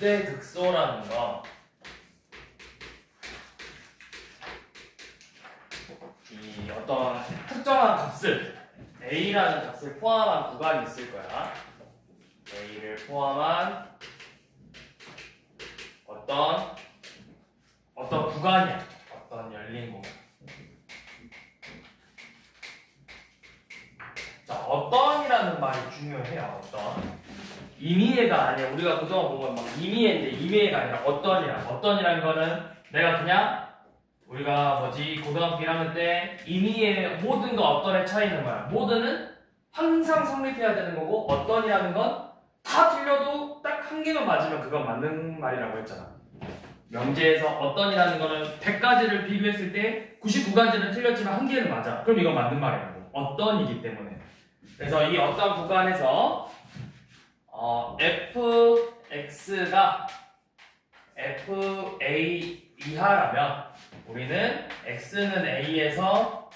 극대 극소라는 거, 이 어떤 특정한 값을 a라는 값을 포함한 구간이 있을 거야. a를 포함한 어떤 구간이야. 어떤 열린 공간. 자, 어떤이라는 말이 중요해요. 어떤. 임의해가 아니야. 우리가 그동안 보면 막 임의해인데 임의해가 아니라 어떤이라는 거는 내가 그냥 우리가 고등학교 1학년 때 임의의 모든과 어떤의 차이는 뭐야? 모든은 항상 성립해야 되는 거고 어떤이라는 건 다 틀려도 딱 한 개만 맞으면 그건 맞는 말이라고 했잖아. 명제에서 어떤이라는 거는 100가지를 비교했을 때 99가지는 틀렸지만 한 개는 맞아. 그럼 이건 맞는 말이라고. 어떤이기 때문에. 그래서 이 어떤 구간에서 fx가 fa 이하라면 우리는 x는 a에서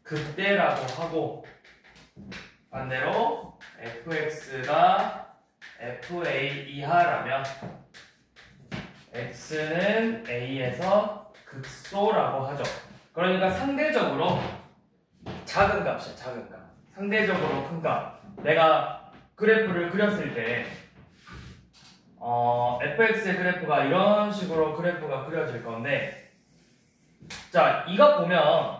극대라고 하고 반대로 fx가 fa 이하라면 x는 a에서 극소라고 하죠. 그러니까 상대적으로 작은 값이야. 작은 값. 상대적으로 큰 값. 내가 그래프를 그렸을 때 fx의 그래프가 이런 식으로 그래프가 그려질 건데, 자, 이거 보면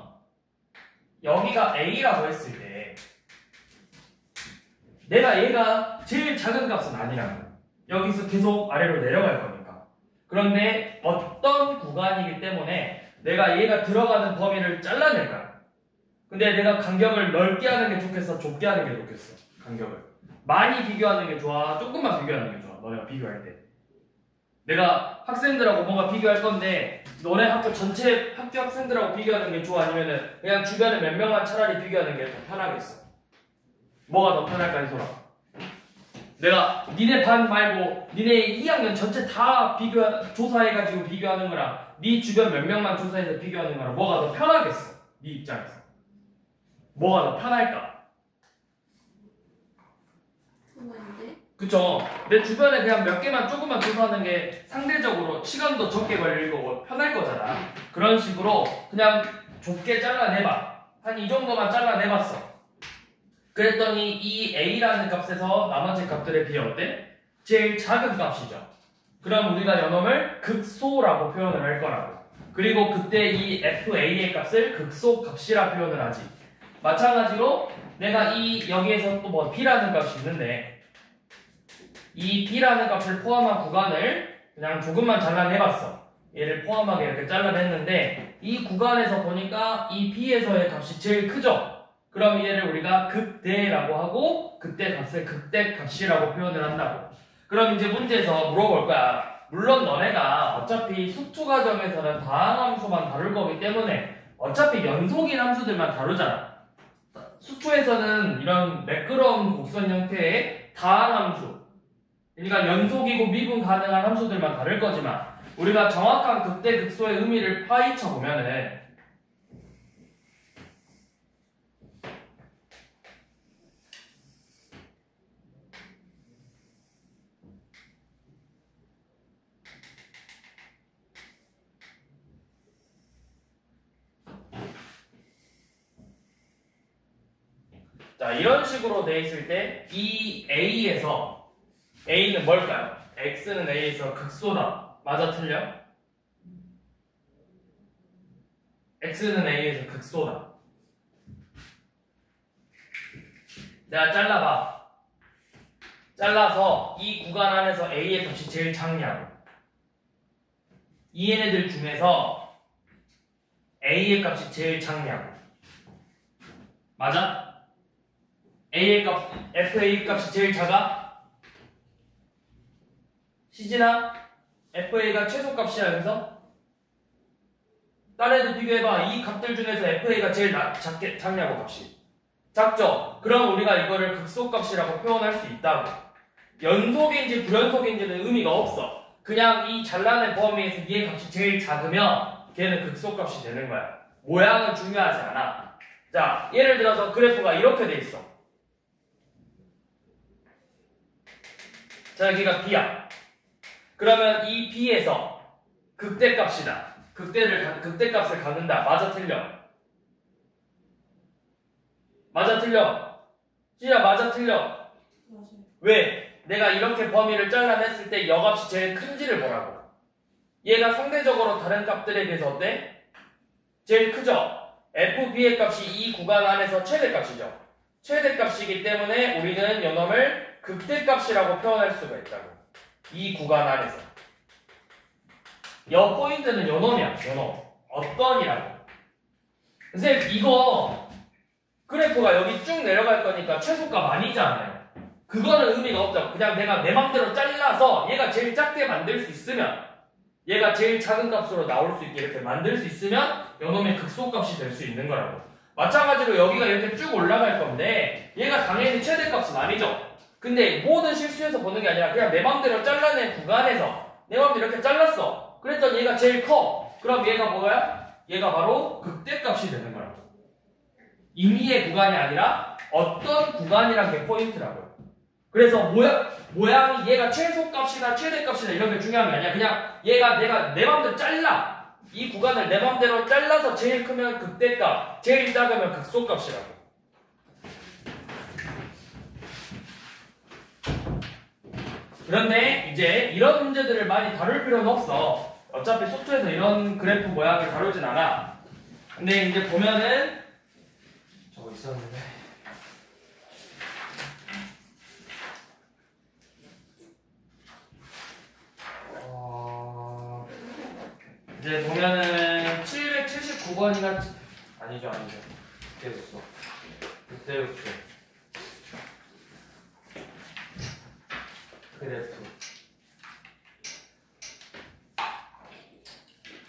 여기가 a라고 했을 때 얘가 제일 작은 값은 아니라는 거야. 여기서 계속 아래로 내려갈 거니까. 그런데 어떤 구간이기 때문에 내가 얘가 들어가는 범위를 잘라낼 거야. 근데 내가 간격을 넓게 하는 게 좋겠어? 좁게 하는 게 좋겠어? 간격을 많이 비교하는 게 좋아? 조금만 비교하는 게 좋아? 너네가 비교할 때. 내가 학생들하고 뭔가 비교할 건데 너네 학교 전체 학교 학생들하고 비교하는 게 좋아? 아니면은 그냥 주변에 몇 명만 차라리 비교하는 게 더 편하겠어? 뭐가 더 편할까, 이소라? 내가 니네 반 말고 니네 2학년 전체 다 조사해가지고 비교하는 거랑 니 주변 몇 명만 조사해서 비교하는 거랑 뭐가 더 편하겠어? 니 입장에서 뭐가 더 편할까? 그쵸? 내 주변에 그냥 몇 개만 조금만 조사하는 게 상대적으로 시간도 적게 걸릴 거고 편할 거잖아. 그런 식으로 그냥 좁게 잘라내봐. 한 이 정도만 잘라내봤어. 그랬더니 이 a라는 값에서 나머지 값들에 비해 어때? 제일 작은 값이죠. 그럼 우리가 이놈을 극소라고 표현을 할 거라고. 그리고 그때 이 fa의 값을 극소 값이라 표현을 하지. 마찬가지로 내가 여기에서 또 뭐 b라는 값이 있는데 이 b라는 값을 포함한 구간을 그냥 조금만 잘라내봤어. 얘를 포함하게 이렇게 잘라냈는데 이 구간에서 보니까 이 b에서의 값이 제일 크죠? 그럼 얘를 우리가 극대라고 하고 그때 값을 극대 값이라고 표현을 한다고. 그럼 이제 문제에서 물어볼 거야. 물론 너네가 어차피 수투 과정에서는 다항함수만 다룰 거기 때문에 어차피 연속인 함수들만 다루잖아. 수투에서는 이런 매끄러운 곡선 형태의 다항함수, 그러니까 연속이고 미분 가능한 함수들만 다룰 거지만 우리가 정확한 극대 극소의 의미를 파헤쳐 보면은 자, 이런 식으로 돼 있을 때 이 a에서 a는 뭘까요? x는 a에서 극소다. 맞아, 틀려? x는 a에서 극소다. 내가 잘라봐. 잘라서 이 구간 안에서 a의 값이 제일 작냐고. 이 얘네들 중에서 a의 값이 제일 작냐고. 맞아? a의 값, fa 값이 제일 작아? 시진아? fa가 최소값이야, 여기서? 딴 애들 비교해봐. 이 값들 중에서 fa가 제일 작냐고, 값이. 작죠? 그럼 우리가 이거를 극소값이라고 표현할 수 있다고. 연속인지 불연속인지는 의미가 없어. 그냥 이 잘라낸 범위에서 얘의 값이 제일 작으면 걔는 극소값이 되는 거야. 모양은 중요하지 않아. 자, 예를 들어서 그래프가 이렇게 돼 있어. 자, 여기가 B야. 그러면 이 B에서 극대값이다. 극대값을 갖는다. 맞아 틀려? 맞아 틀려? 진짜 맞아 틀려? 맞아요. 왜? 내가 이렇게 범위를 잘라냈을 때 여값이 제일 큰지를 보라고. 얘가 상대적으로 다른 값들에 비해서 어때? 제일 크죠? FB의 값이 이 구간 안에서 최대값이죠. 최대값이기 때문에 우리는 요놈을 극대값이라고 표현할 수가 있다고. 이 구간 안에서. 여 포인트는 요놈이야. 요놈. 어떤이라고. 선생님 이거 그래프가 여기 쭉 내려갈 거니까 최소값 아니잖아요. 그거는 의미가 없죠. 그냥 내가 내 맘대로 잘라서 얘가 제일 작게 만들 수 있으면, 얘가 제일 작은 값으로 나올 수 있게 이렇게 만들 수 있으면 요놈의 극소값이 될 수 있는 거라고. 마찬가지로 여기가 이렇게 쭉 올라갈 건데 얘가 당연히 최대값은 아니죠. 근데 모든 실수에서 보는 게 아니라 그냥 내 맘대로 잘라낸 구간에서 내 맘대로 이렇게 잘랐어. 그랬더니 얘가 제일 커. 그럼 얘가 뭐야? 얘가 바로 극대값이 되는 거라고. 임의의 구간이 아니라 어떤 구간이란 게 포인트라고요. 그래서 모양이 얘가 최소값이나 최대값이나 이런 게 중요한 게 아니야. 그냥 얘가 내가 내 맘대로 잘라. 이 구간을 내 맘대로 잘라서 제일 크면 극대값, 제일 작으면 극소값이라고. 그런데 이제 이런 문제들을 많이 다룰 필요는 없어. 어차피 소프트에서 이런 그래프 모양을 다루진 않아. 근데 이제 보면은 저거 있었는데 이제 보면은 779번이나 아니죠. 그때였어. 그래프.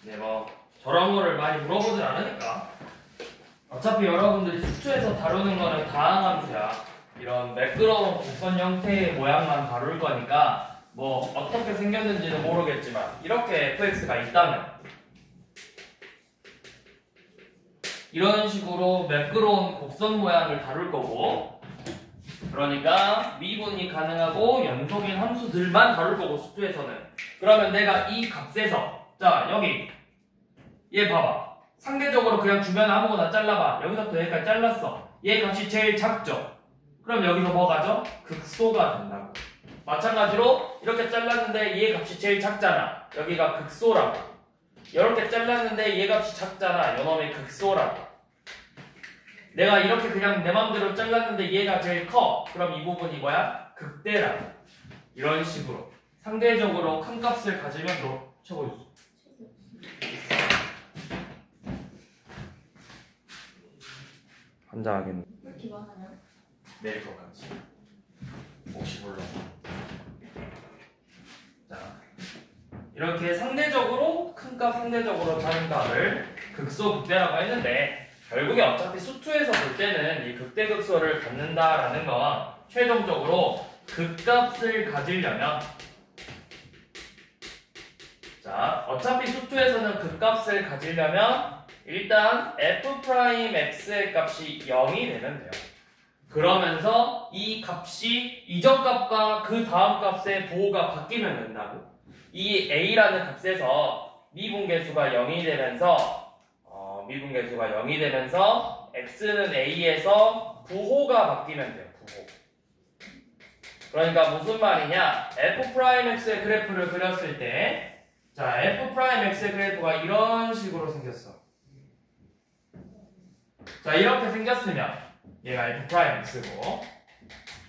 네, 뭐 저런 거를 많이 물어보진 않으니까. 어차피 여러분들이 수투에서 다루는 거는 다항함수야. 이런 매끄러운 곡선 형태의 모양만 다룰 거니까 뭐 어떻게 생겼는지는 모르겠지만 이렇게 fx가 있다면 이런 식으로 매끄러운 곡선 모양을 다룰 거고, 그러니까 미분이 가능하고 연속인 함수들만 다룰 거고 수투에서는. 그러면 내가 이 값에서 자 여기 얘 봐봐. 상대적으로 그냥 주변 아무거나 잘라봐. 여기서부터 여기까지 잘랐어. 얘 값이 제일 작죠? 그럼 여기서 뭐 가죠? 극소가 된다고. 마찬가지로 이렇게 잘랐는데 얘 값이 제일 작잖아. 여기가 극소라고. 이렇게 잘랐는데 얘 값이 작잖아. 요놈의 극소라고. 내가 이렇게 그냥 내 맘대로 잘랐는데 얘가 제일 커. 그럼 이 부분이 뭐야? 극대라고. 이런 식으로 상대적으로 큰 값을 가지면 너 최고였어. 환장하겠네. 왜 이렇게 많아요? 내일 것까지. 혹시 몰라. 자, 이렇게 상대적으로 큰 값, 상대적으로 작은 값을 극소, 극대라고 했는데 결국에 어차피 수투에서 볼 때는 이 극대 극소를 갖는다라는 건 최종적으로 극값을 가지려면, 자, 어차피 수투에서는 극값을 가지려면 일단 f'x의 값이 0이 되면 돼요. 그러면서 이 값이 이전 값과 그 다음 값의 부호가 바뀌면 된다고. 이 a라는 값에서 미분계수가 0이 되면서 x는 a에서 부호가 바뀌면 돼요. 부호. 그러니까 무슨 말이냐? f'x의 그래프를 그렸을 때, 자, f'x의 그래프가 이런 식으로 생겼어. 자, 이렇게 생겼으면 얘가 f'x고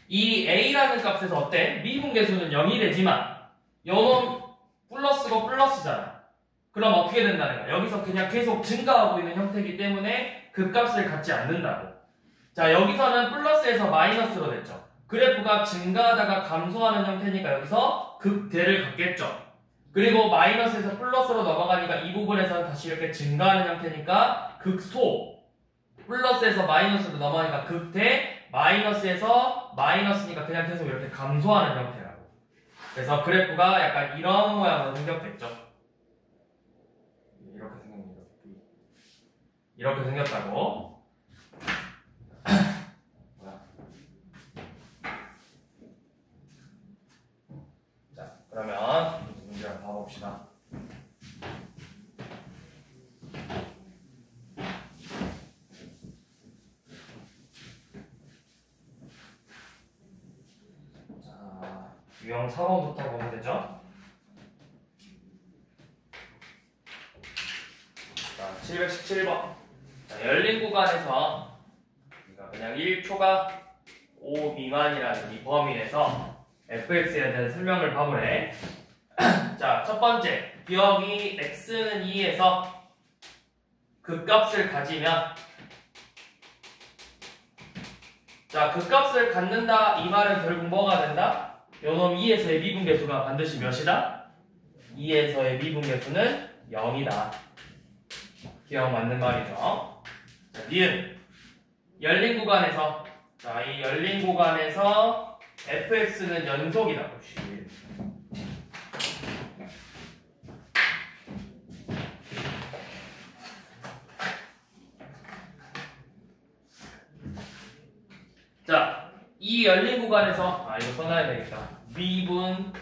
이 a라는 값에서 어때? 미분계수는 0이 되지만 요놈 플러스고 플러스잖아. 그럼 어떻게 된다는 거야? 여기서 그냥 계속 증가하고 있는 형태이기 때문에 그 값을 갖지 않는다고. 자, 여기서는 플러스에서 마이너스로 됐죠. 그래프가 증가하다가 감소하는 형태니까 여기서 극대를 갖겠죠. 그리고 마이너스에서 플러스로 넘어가니까 이 부분에서는 다시 이렇게 증가하는 형태니까 극소. 플러스에서 마이너스로 넘어가니까 극대, 마이너스에서 마이너스니까 그냥 계속 이렇게 감소하는 형태라고. 그래서 그래프가 약간 이런 모양으로 생겼겠죠. 이렇게 생겼다고. 자, 그러면 문제 봅시다. 자, 유형 4번부터 보면 되죠? 자, 717번. 자, 열린 구간에서 그냥 1초가 5 미만이라는 이 범위 내에서 fx에 대한 설명을 봐보래. 자, 첫 번째, 기억이 x는 2에서 극값을 가지면, 자, 극값을 갖는다 이 말은 결국 뭐가 된다? 요놈 2에서의 미분계수가 반드시 몇이다? 2에서의 미분계수는 0이다. 기억 맞는 말이죠. 자, 니은 열린 구간에서, 자, 이 열린 구간에서 fx는 연속이다. 봅시다. 자, 이 열린 구간에서, 이거 써놔야 되겠다. 미분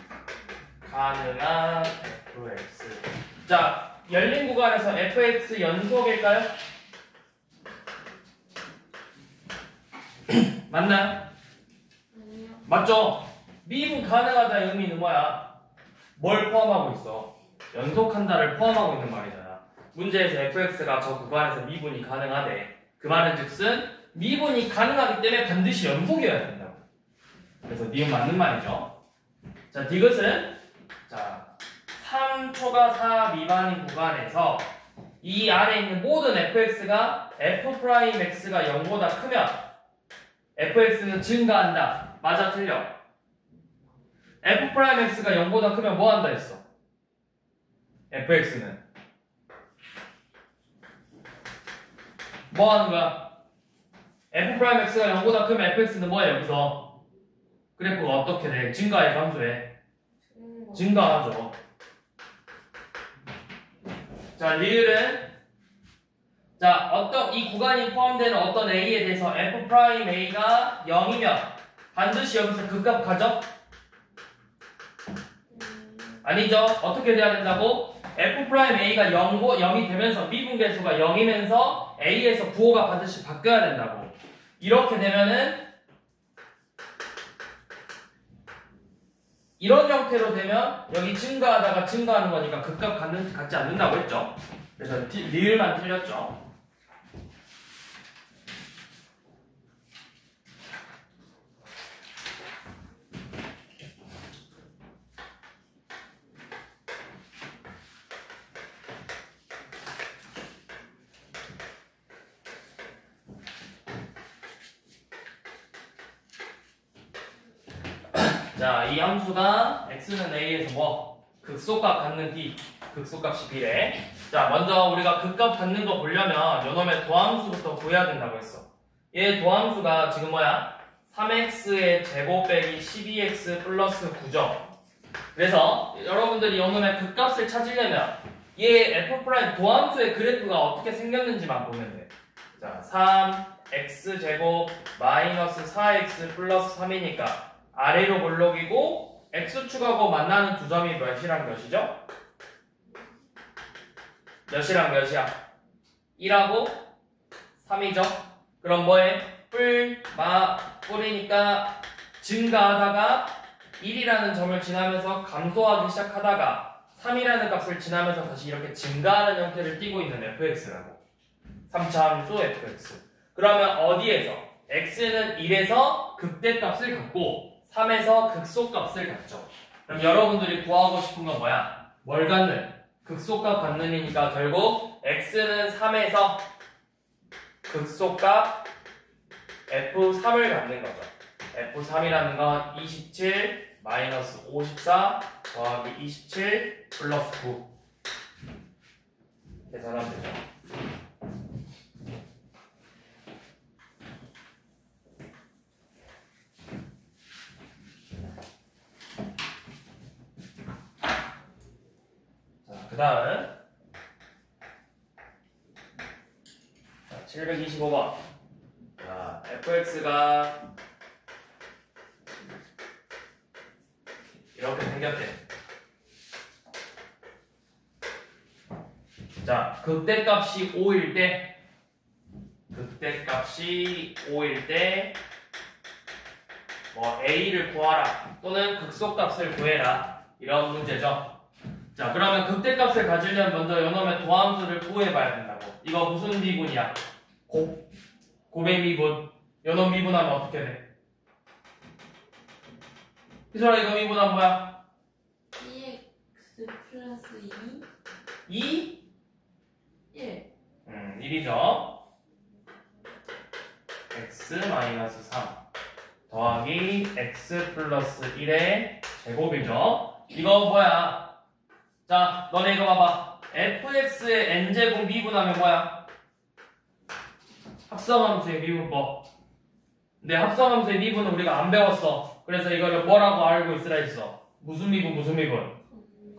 가능한 fx. 자, 열린 구간에서 fx 연속일까요? 맞나요? 아니요. 맞죠? 미분 가능하다의 의미는 뭐야? 뭘 포함하고 있어? 연속한다를 포함하고 있는 말이잖아. 문제에서 fx가 저 구간에서 미분이 가능하대. 그 말은 즉슨 미분이 가능하기 때문에 반드시 연속이어야 된다고. 그래서 니은 맞는 말이죠. 자, 디귿은, 자, 3초가 4 미만인 구간에서 이 아래에 있는 모든 fx가 f'x가 0보다 크면 fx는 증가한다. 맞아, 틀려? f'x가 0보다 크면 뭐 한다 했어? fx는 뭐 하는 거야? f'x가 0보다 크면 fx는 뭐야, 여기서? 그래프가 어떻게 돼? 증가해, 감소해? 증가하죠. 자, 리을은, 자, 이 구간이 포함되는 어떤 a에 대해서 f'a가 0이면 반드시 여기서 극값 가죠? 아니죠. 어떻게 돼야 된다고? f'a가 0이 되면서 미분계수가 0이면서 a에서 부호가 반드시 바뀌어야 된다고. 이렇게 되면은 이런 형태로 되면 여기 증가하다가 증가하는 거니까 극값 갖지 않는다고 했죠. 그래서 리을만 틀렸죠. 자, 이 함수가 x는 a에서 뭐? 극소값 갖는 b, 극소값이 b래. 자, 먼저 우리가 극값 갖는 거 보려면 요놈의 도함수부터 구해야 된다고 했어. 얘 도함수가 지금 뭐야? 3x의 제곱 빼기 12x 플러스 9죠. 그래서 여러분들이 요놈의 극값을 찾으려면 얘 f' 도함수의 그래프가 어떻게 생겼는지만 보면 돼. 자, 3x 제곱 마이너스 4x 플러스 3이니까 아래로 볼록이고 x축하고 만나는 두 점이 몇이랑 몇이죠? 몇이랑 몇이야? 1하고 3이죠? 그럼 뭐해? 뿔이니까 증가하다가 1이라는 점을 지나면서 감소하기 시작하다가 3이라는 값을 지나면서 다시 이렇게 증가하는 형태를 띠고 있는 fx라고. 3차 함수 fx. 그러면 어디에서? x는 1에서 극대값을 갖고 3에서 극소값을 갖죠. 그럼 여러분들이 구하고 싶은 건 뭐야? 뭘 갖는? 극소값 갖는이니까 결국 x는 3에서 극소값 f3을 갖는 거죠. f3이라는 건 27 마이너스 54 더하기 27 플러스 9 계산하면 되죠. 그 다음 725번. 자, fx가 이렇게 생겼대. 자, 극대값이 5일 때 뭐 a를 구하라 또는 극소값을 구해라 이런 문제죠. 자, 그러면 극대값을 가지려면 먼저 요놈의 도함수를 구해봐야 된다고. 이거 무슨 미분이야? 곱의 미분. 요놈 미분하면 어떻게 돼? 희설아, 이거 미분하면 뭐야? 2x 플러스 2 2? 1 1이죠. x 마이너스 3 더하기 x 플러스 1의 제곱이죠. 이거 뭐야? 자, 너네 이거 봐봐. fx의 n제곱 미분하면 뭐야? 합성함수의 미분법. 근데 합성함수의 미분은 우리가 안 배웠어. 그래서 이거를 뭐라고 알고 있으라 했어? 무슨 미분 무슨 미분?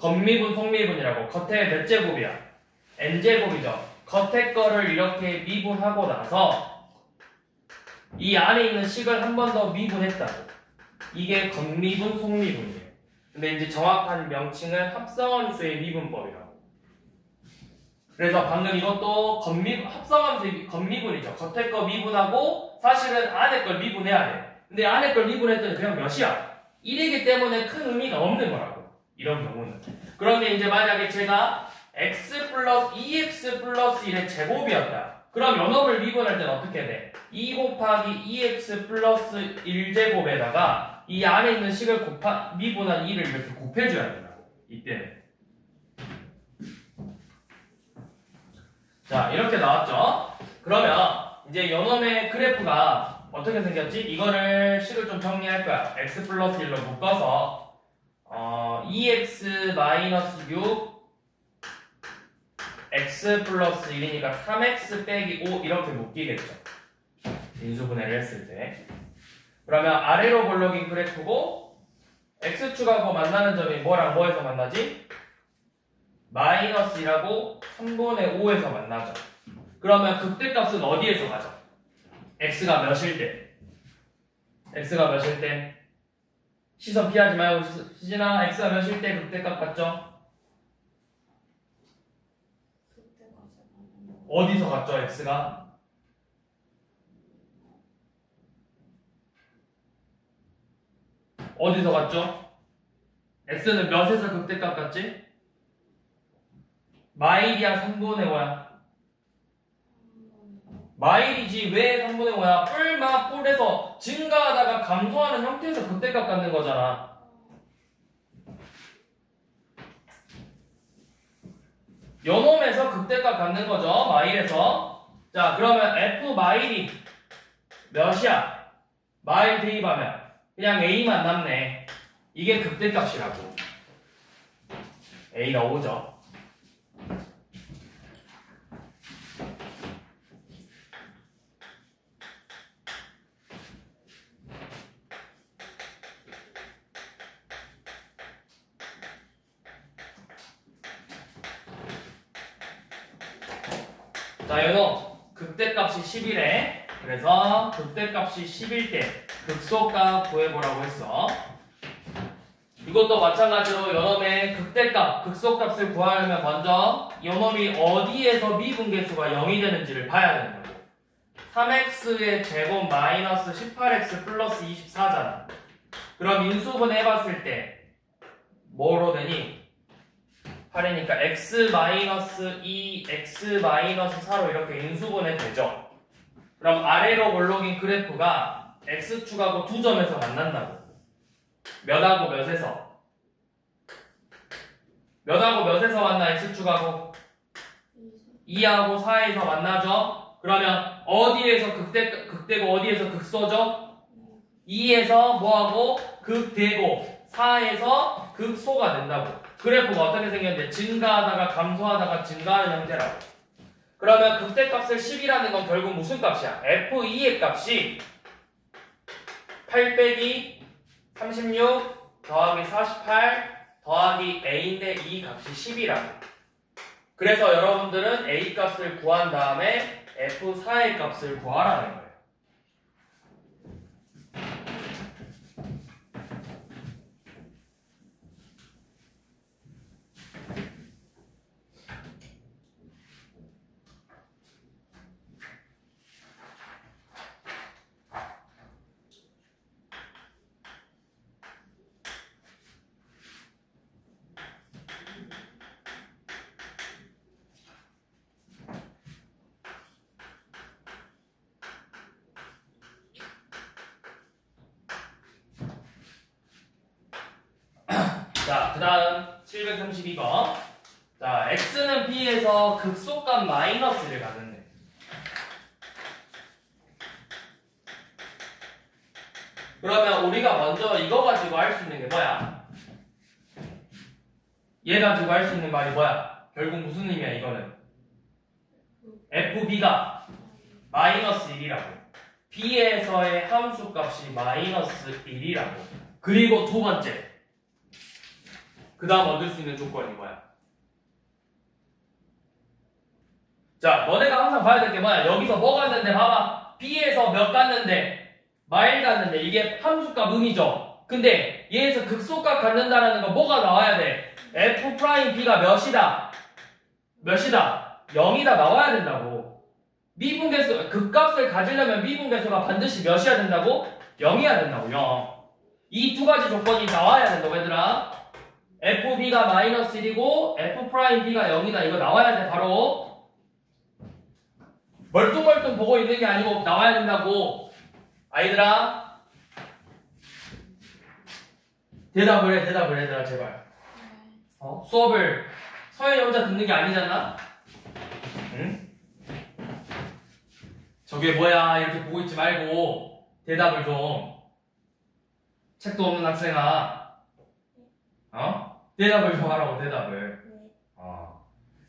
겉미분 속미분이라고. 겉에 몇 제곱이야? n제곱이죠. 겉에 거를 이렇게 미분하고 나서 이 안에 있는 식을 한 번 더 미분했다고. 이게 겉미분 속미분이에요. 근데 이제 정확한 명칭은 합성함수의 미분법이라고. 그래서 방금 이것도 합성함수의 겉미분이죠. 겉에 거 미분하고 사실은 안에 걸 미분해야 돼. 근데 안에 걸 미분했더니 그냥 몇이야? 1이기 때문에 큰 의미가 없는 거라고. 이런 경우는. 그런데 이제 만약에 제가 x 플러스 2x 플러스 1의 제곱이었다. 그럼 요놈을 미분할 때는 어떻게 돼? 2 곱하기 2x 플러스 1제곱에다가 이 안에 있는 식을 미분한 2를 이렇게 곱해줘야 된다고. 이때는. 자, 이렇게 나왔죠? 그러면 이제 요놈의 그래프가 어떻게 생겼지? 이거를 식을 좀 정리할 거야. x 플러스 1로 묶어서 2x 마이너스 6 x 플러스 1이니까 3x 빼기 5 이렇게 묶이겠죠. 인수분해를 했을 때. 그러면 아래로 볼록인 그래프고 x축하고 만나는 점이 뭐랑 뭐에서 만나지? 마이너스 2라고 3분의 5에서 만나죠. 그러면 극대값은 어디에서 가죠? x가 몇일 때? x가 몇일 때? 시선 피하지 말고 시진아, x가 몇일 때 극대값 같죠? 어디서 갔죠, x가? 어디서 갔죠? x는 몇에서 극대값 같지? 마일이야, 3분의 5야? 마일이지. 왜 3분의 5야? 뿔에서 증가하다가 감소하는 형태에서 극대값 갖는 거잖아. 요놈에서 극대값 갖는 거죠. 마일에서. 자, 그러면 f 마일이 몇이야? 마일 대입하면 그냥 a만 남네. 이게 극대값이라고. a가 5죠. 자, 요놈 극대값이 10이래. 그래서 극대값이 10일 때 극소값 구해보라고 했어. 이것도 마찬가지로 요놈의 극대값, 극소값을 구하려면 먼저 요놈이 어디에서 미분계수가 0이 되는지를 봐야 된다고. 3x의 제곱 마이너스 18x 플러스 24잖아. 그럼 인수분해 해봤을 때 뭐로 되니? 8이니까 x 마이너스 2, x 마이너스 4로 이렇게 인수분해 되죠. 그럼 아래로 볼록인 그래프가 x축하고 두 점에서 만난다고. 몇하고 몇에서? 몇하고 몇에서 만나? x축하고 2하고 4에서 만나죠. 그러면 어디에서 극대고 어디에서 극소죠? 2에서 뭐하고? 극대고 4에서 극소가 된다고. 그래프가 어떻게 생겼는데 증가하다가 감소하다가 증가하는 형태라고. 그러면 극대값을 10이라는 건 결국 무슨 값이야? f2의 값이 8 빼기 36 더하기 48 더하기 a인데 이 값이 10이라고. 그래서 여러분들은 a 값을 구한 다음에 f4의 값을 구하라는 거예요. 다음 732번. 자, x는 b에서 극소값 마이너스를 갖는데. 그러면 우리가 먼저 이거 가지고 할 수 있는 게 뭐야? 얘 가지고 할 수 있는 말이 뭐야? 결국 무슨 의미야 이거는? fb가 마이너스 1이라고. b에서의 함수값이 마이너스 1이라고. 그리고 두 번째. 그 다음 얻을 수 있는 조건이 뭐야? 자, 너네가 항상 봐야 될 게 뭐야? 여기서 뭐 갔는데 봐봐. b에서 몇 갔는데 마일 갔는데 이게 함수값 음이죠. 근데 얘에서 극소값 갖는다라는 건 뭐가 나와야 돼? f'b가 몇이다? 몇이다? 0이다 나와야 된다고. 미분계수, 극값을 가지려면 미분계수가 반드시 몇이야 된다고? 0이야 된다고. 0. 이 두 가지 조건이 나와야 된다고 얘들아. fb가 마이너스 1이고 f'b가 0이다. 이거 나와야 돼 바로. 멀뚱멀뚱 보고 있는 게 아니고 나와야 된다고. 아이들아 대답을 해 얘들아 제발. 수업을 서현이 혼자 듣는 게 아니잖아. 응? 저게 뭐야 이렇게 보고 있지 말고 대답을 좀. 책도 없는 학생아 대답을 좀 하라고. 대답을.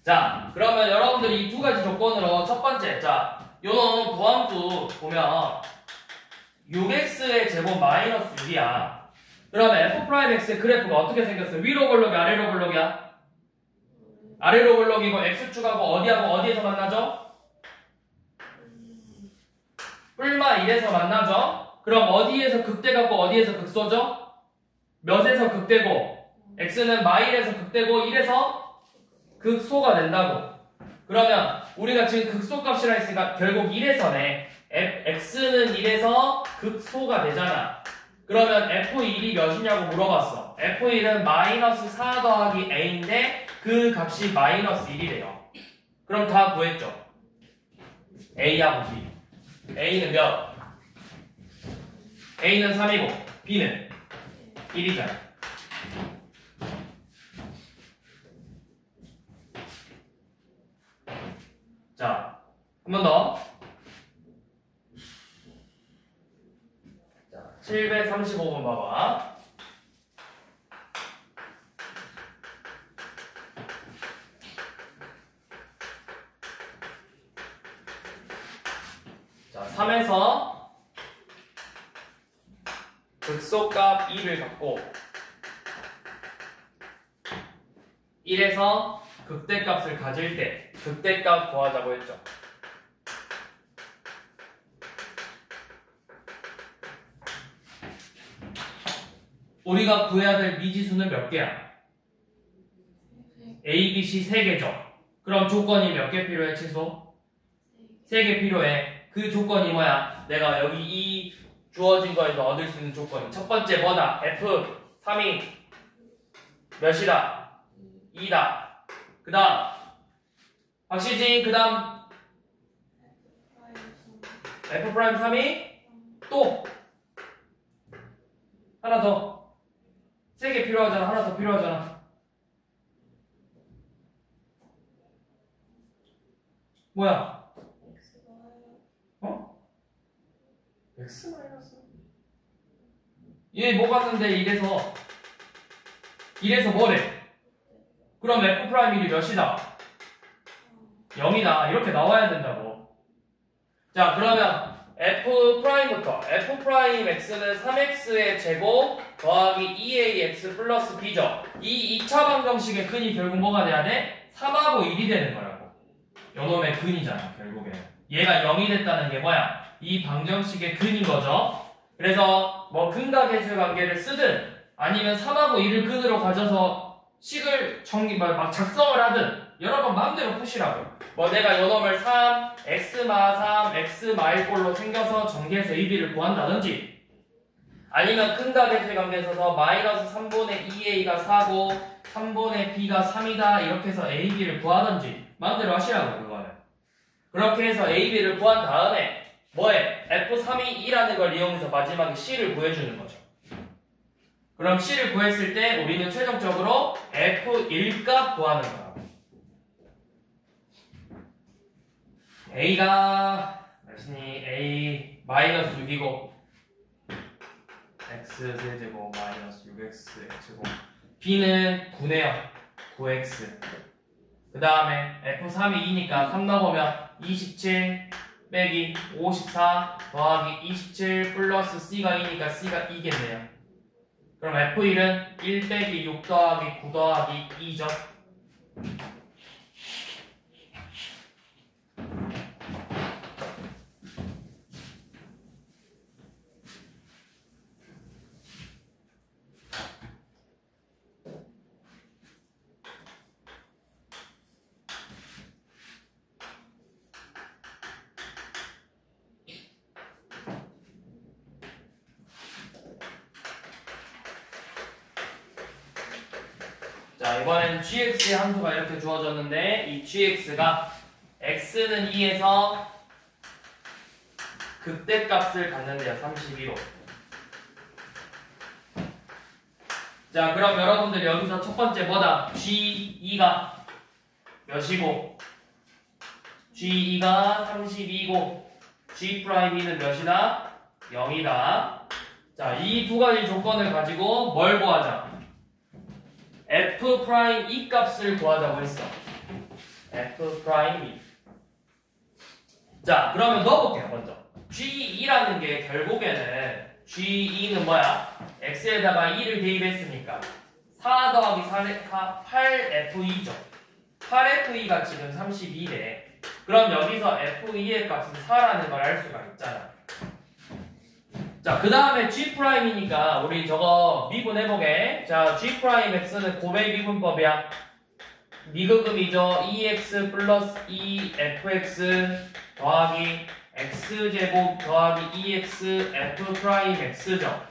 자, 그러면 여러분들이 이 두 가지 조건으로 첫 번째, 자, 요놈 도함수 보면 6x의 제곱 마이너스 6이야. 그러면 f'x의 그래프가 어떻게 생겼어? 위로 볼록이 아래로 볼록이야? 아래로 볼록이고 x축하고 어디하고 어디에서 만나죠? 뿔마 1에서 만나죠? 그럼 어디에서 극대갖고 어디에서 극소죠? 몇에서 극대고 x는 마일에서 극대고 1에서 극소가 된다고. 그러면 우리가 지금 극소값이라 했으니까 결국 1에서네. x는 1에서 극소가 되잖아. 그러면 f1이 몇이냐고 물어봤어. f1은 마이너스 4 더하기 a인데 그 값이 마이너스 1이래요. 그럼 다 구했죠. a하고 b. a는 몇? a는 3이고 b는 1이잖아. 자, 한 번 더. 자, 735번 봐봐. 자, 3에서 극소값 2를 갖고 1에서 극대값을 가질 때 극대값 구하자고 했죠. 우리가 구해야 될 미지수는 몇 개야? A, B, C 3개죠. 그럼 조건이 몇 개 필요해 최소? 3개 필요해. 그 조건이 뭐야? 내가 여기 이 주어진 거에서 얻을 수 있는 조건이 첫 번째 뭐다? F 3이 몇이다? 2다. 그 다음 박시진 그 다음 F' 3이 또 하나 더 3개 필요하잖아. 하나 더 필요하잖아. 뭐야? X 마이너스 얘 뭐 같는데 이래서 뭐래? 그럼 F'1이 몇이다? 0이다. 이렇게 나와야 된다고. 자, 그러면 F'부터 F'X는 3X의 제곱 더하기 2AX 플러스 B죠. 이 2차 방정식의 근이 결국 뭐가 돼야 돼? 3하고 1이 되는 거라고. 요놈의 근이잖아, 결국에. 얘가 0이 됐다는 게 뭐야? 이 방정식의 근인 거죠. 그래서 뭐 근과 계수의 관계를 쓰든 아니면 3하고 2를 근으로 가져서 식을 막 작성을 하든 여러 번 마음대로 푸시라고. 뭐 내가 요놈을 3, x마 3, x마 1꼴로 생겨서 전개해서 AB를 구한다든지 아니면 근과 계수의 관계에 있어서 마이너스 3분의 2a가 4고 3분의 b가 3이다 이렇게 해서 AB를 구하든지 마음대로 하시라고. 그거는 그렇게 해서 AB를 구한 다음에 뭐해? F3이 2라는 걸 이용해서 마지막에 C를 구해주는 거죠. 그럼 C를 구했을 때 우리는 최종적으로 F1 값 구하는 거야. A가 몇이니? A 마이너스 6이고 X 세제곱 마이너스 6X X제곱. B는 9네요. 9X. 그 다음에 F3이 2니까 3 넣어보면 27 빼기 54 더하기 27 플러스 C가 2니까 C가 2겠네요. 그럼 F1은 1 빼기 6 더하기 9 더하기 2죠. 자, 이번엔 gx의 함수가 이렇게 주어졌는데 이 gx가 x는 2에서 극대값을 갖는데요. 32로. 자, 그럼 여러분들 여기서 첫 번째 뭐다? g2가 몇이고 g2가 32고 g'2는 몇이다? 0이다. 자, 이 두 가지 조건을 가지고 뭘 구하자? F'2 값을 구하자고 했어. F'2. 자, 그러면 넣어볼게요, 먼저. G2라는 게 결국에는 G2는 뭐야? X에다가 2를 대입했으니까 4 더하기 8F2죠. 8F2가 지금 32래. 그럼 여기서 F2의 값은 4라는 걸 알 수가 있잖아. 자, 그 다음에 G'이니까 우리 저거 미분해보게. 자, G'X는 고백 미분법이야. 미극음이죠. 2x 플러스 2fx 더하기 x제곱 더하기 2x f'x죠.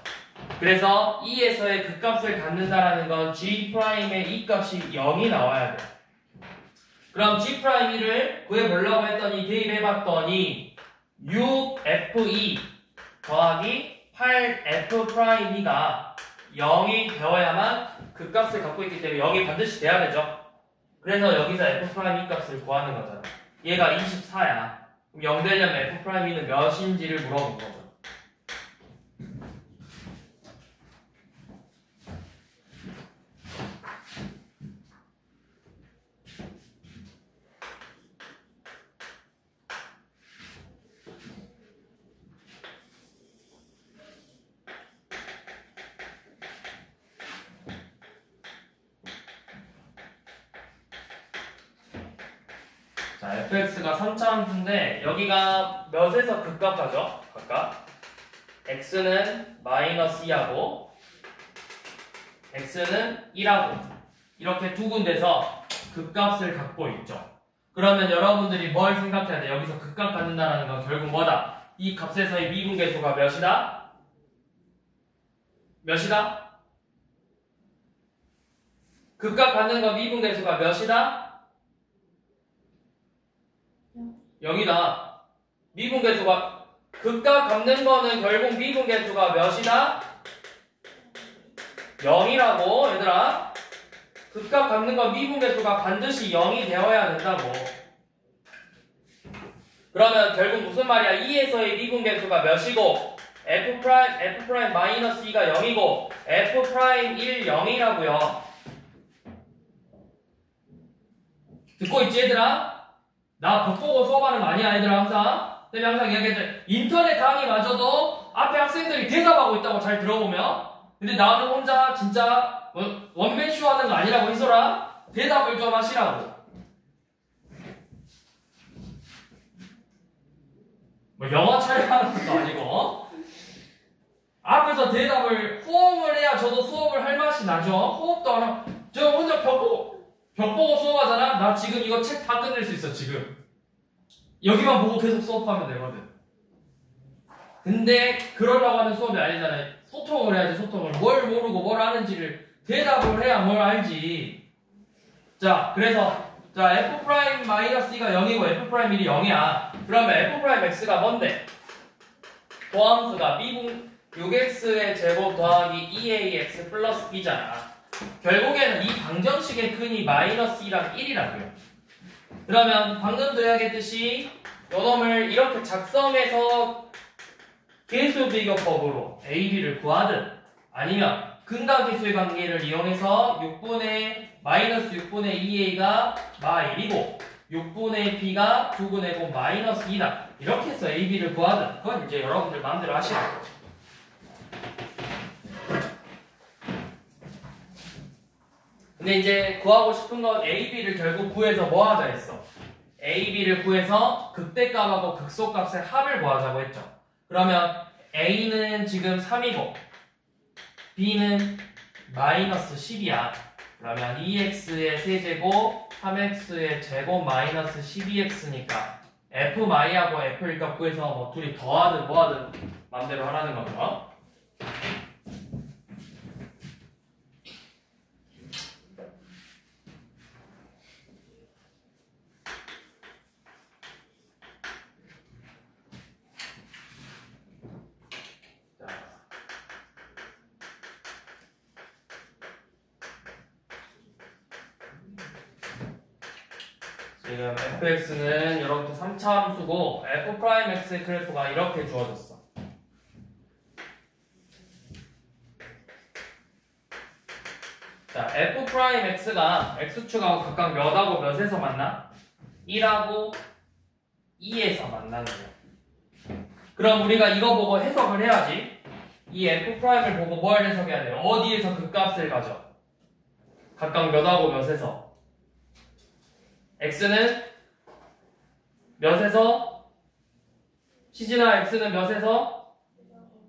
그래서 2에서의 극값을 갖는다라는 건 G'의 이 값이 0이 나와야 돼. 그럼 G'2를 구해보려고 했더니 대입해봤더니 6f2 더하기 8f'2가 0이 되어야만 그 값을 갖고 있기 때문에 0이 반드시 돼야 되죠. 그래서 여기서 f'2 값을 구하는 거잖아. 얘가 24야. 그럼 0 되려면 f'2는 몇인지를 물어본 거죠. 자, fx가 3차 함수인데 여기가 몇에서 극값하죠? 각각 x는 마이너스 2하고 x는 1하고 이렇게 두 군데서 극값을 갖고 있죠. 그러면 여러분들이 뭘 생각해야 돼? 여기서 극값 갖는다는 건 결국 뭐다? 이 값에서의 미분계수가 몇이다? 몇이다? 극값 갖는 거 미분계수가 몇이다? 0이다. 미분계수가 극값 갚는 거는 결국 미분계수가 몇이다? 0이라고 얘들아. 극값 갚는 거 미분계수가 반드시 0이 되어야 된다고. 그러면 결국 무슨 말이야? 2에서의 미분계수가 몇이고 f' 마이너스 2가 0이고 f'1 0이라고요. 듣고 있지 얘들아? 나 벽보고 수업하는 거 아니야 얘들아. 항상 내가 항상 이야기했잖아. 인터넷 강의마저도 앞에 학생들이 대답하고 있다고 잘 들어보면. 근데 나는 혼자 진짜 원맨쇼 하는 거 아니라고 희소라. 대답을 좀 하시라고. 뭐 영어 촬영하는 것도 아니고 앞에서 대답을 호응을 해야 저도 수업을 할 맛이 나죠. 호흡도 안 하고 저 혼자 벽보고 수업하잖아. 나 지금 이거 책 다 끝낼 수 있어. 지금 여기만 보고 계속 수업하면 되거든. 근데 그러려고 하는 수업이 아니잖아요. 소통을 해야지. 소통을. 뭘 모르고 뭘 아는지를 대답을 해야 뭘 알지. 자, 그래서 자 f'-2가 0이고 f'1이 0이야. 그러면 f'(x가) 뭔데? 도함수가 6x의 제곱 더하기 2ax 플러스 b잖아. 결국에는 이 방정식의 근이 마이너스 2랑 1이라고요. 그러면 방금도 이야기했듯이 요놈을 이렇게 작성해서 계수 비교법으로 a, b를 구하든 아니면 근각계수의 관계를 이용해서 마이너스 6분의 2a가 마 1이고 6분의 b가 9분의 5 마이너스 2다. 이렇게 해서 a, b를 구하든 그건 이제 여러분들 마음대로 하시는 거죠. 근데 이제 구하고 싶은 건 a, b를 결국 구해서 뭐 하자 했어? a, b를 구해서 극대값하고 극소값의 합을 구하자고 했죠. 그러면 a는 지금 3이고 b는 마이너스 10이야. 그러면 2x의 세제곱 3x의 제곱 마이너스 12x니까 f마이하고 f일 값 구해서 뭐 둘이 더하든 뭐하든 마음대로 하라는 거죠. 지금 fx는 이렇게 3차 함수고 f'x의 그래프가 이렇게 주어졌어. 자, f'x가 x축하고 각각 몇하고 몇에서 만나? 1하고 2에서 만나는 거야. 그럼 우리가 이거 보고 해석을 해야지. 이 f'을 보고 뭘 해석해야 돼요? 어디에서 그 값을 가져? 각각 몇하고 몇에서? x는 몇에서? 시진아 x는 몇에서?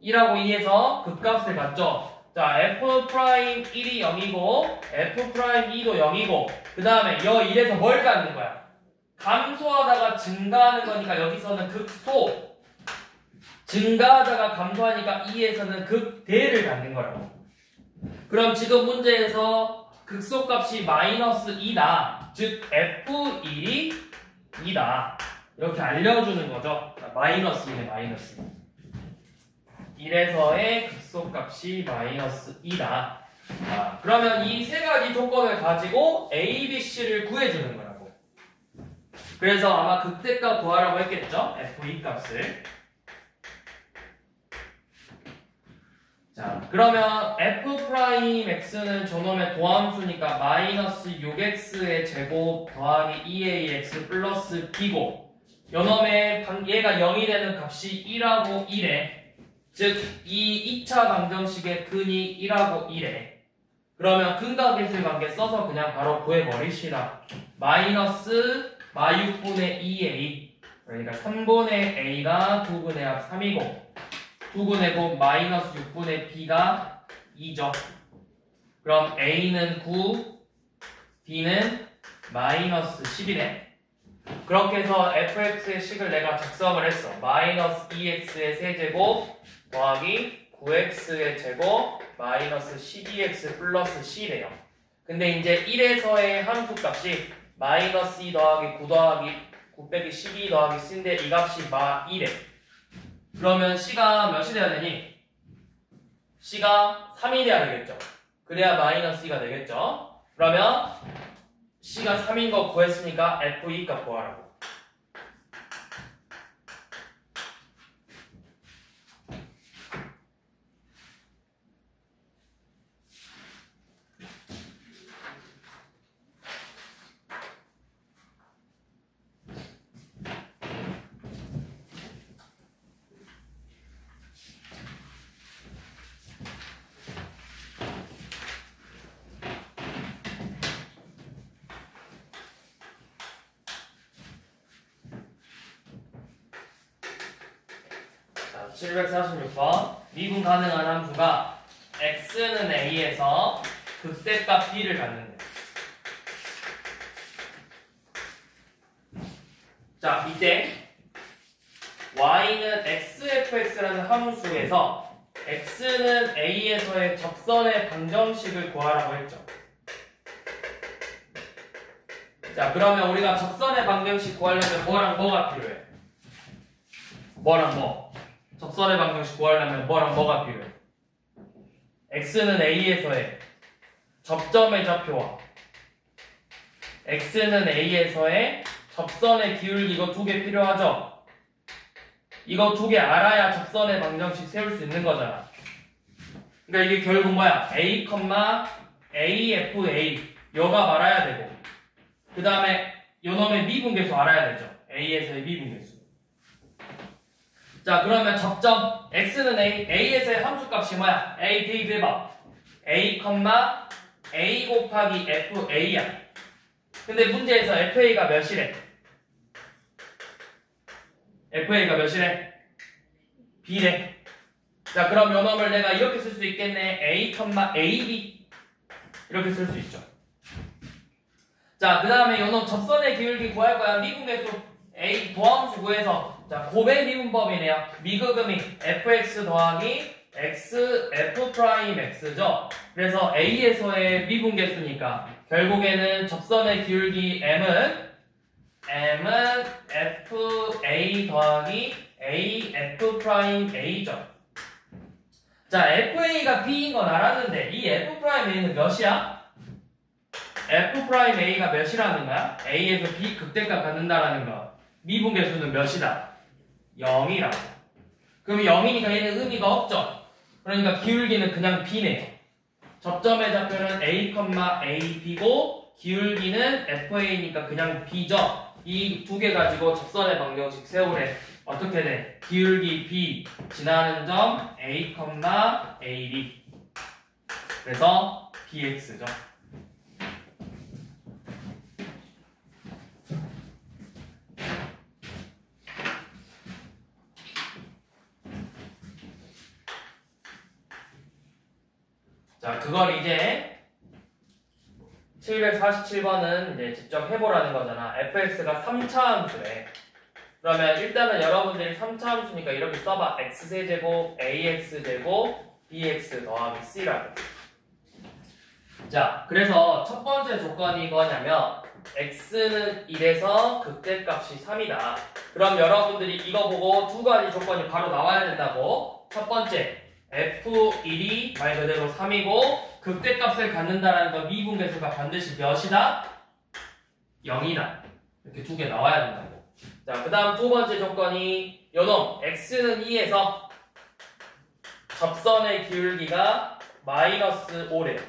1하고 2에서 극값을 갖죠. 자, f'1이 0이고 f'2도 0이고 그 다음에 여 1에서 뭘 갖는 거야? 감소하다가 증가하는 거니까 여기서는 극소, 증가하다가 감소하니까 2에서는 극대를 갖는 거라고. 그럼 지금 문제에서 극소값이 마이너스 2다. 즉 f1이 2다. 이렇게 알려주는 거죠. 마이너스 2네, 마이너스 2. 1에서의 극소값이 마이너스 2다. 자, 그러면 이 세 가지 조건을 가지고 a, b, c를 구해주는 거라고. 그래서 아마 극대값 구하라고 했겠죠? f2 값을. 자, 그러면 f'x는 저놈의 도함수니까 마이너스 6x의 제곱 더하기 2ax 플러스 b고 요놈의 얘가 0이 되는 값이 1하고 1에 즉 이 2차 방정식의 근이 1하고 1에 그러면 근각계수의 관계 써서 그냥 바로 구해버리시라. 마이너스 마 6분의 2a 그러니까 3분의 a가 9분의 합 3이고 9분의 9 마이너스 6분의 b가 2죠. 그럼 a는 9, b는 마이너스 10이네. 그렇게 해서 fx의 식을 내가 작성을 했어. 마이너스 2x의 세제곱 더하기 9x의 제곱 마이너스 12x 플러스 c래요. 근데 이제 1에서의 함수값이 마이너스 2 더하기 9 더하기 9 빼기 12 더하기 c인데 이 값이 마 1에. 그러면 c가 몇이 돼야 되니? c가 3이 돼야 되겠죠. 그래야 마이너스 2가 되겠죠. 그러면 c가 3인 거 구했으니까 f2 값 구하라고. 자, 746번 미분 가능한 함수가 x는 a에서 극대값 b를 갖는데 자, 이때 y는 xfx라는 함수에서 x는 a에서의 접선의 방정식을 구하라고 했죠. 자, 그러면 우리가 접선의 방정식 구하려면 뭐랑 뭐가 필요해? 뭐랑 뭐? 접선의 방정식 구하려면 뭐랑 뭐가 필요해? x는 a에서의 접점의 좌표와 x는 a에서의 접선의 기울기 이거 두 개 필요하죠? 이거 두 개 알아야 접선의 방정식 세울 수 있는 거잖아. 그러니까 이게 결국 뭐야? a, AFA 여가 알아야 되고 그 다음에 요놈의 미분계수 알아야 되죠. a에서의 미분계수. 자 그러면 접점 x는 a에서의 함수값이 뭐야? a 대입해봐. a, a 곱하기 fa야. 근데 문제에서 fa가 몇이래? fa가 몇이래? b래. 자 그럼 요놈을 내가 이렇게 쓸 수 있겠네. a, ab 이렇게 쓸 수 있죠. 자 그 다음에 요놈 접선의 기울기 구할 거야. 미분계수 a 도함수 구해서 자 곱의 미분법이네요. 미그금이 fx 더하기 x f 프라임 x죠. 그래서 a에서의 미분계수니까 결국에는 접선의 기울기 m은 fa 더하기 a f 프라임 a죠. 자 fa가 b인 건 알았는데 이 f 프라임 a는 몇이야? f 프라임 a가 몇이라는 거야? a에서 b 극대값 갖는다라는 거. 미분계수는 몇이다? 0이라고. 그럼 0이니까 얘는 의미가 없죠. 그러니까 기울기는 그냥 b네요. 접점의 좌표는 a, ab고 기울기는 fa니까 그냥 b죠. 이 두 개 가지고 접선의 방정식 세우래. 어떻게 돼? 기울기 b 지나는 점 a, ab 그래서 bx죠. 자, 그걸 이제 747번은 이제 직접 해보라는 거잖아. fx가 3차 함수래. 그러면 일단은 여러분들이 3차 함수니까 이렇게 써봐. x세제곱, ax제곱, bx 더하기 c라고. 자, 그래서 첫 번째 조건이 뭐냐면 x는 1에서 극대값이 3이다. 그럼 여러분들이 이거 보고 두 가지 조건이 바로 나와야 된다고. 첫 번째 f1이 말 그대로 3이고 극대값을 갖는다라는 건 미분계수가 반드시 몇이다? 0이다. 이렇게 두 개 나와야 된다고. 자, 그 다음 두 번째 조건이 요놈 x는 2에서 접선의 기울기가 마이너스 5래요.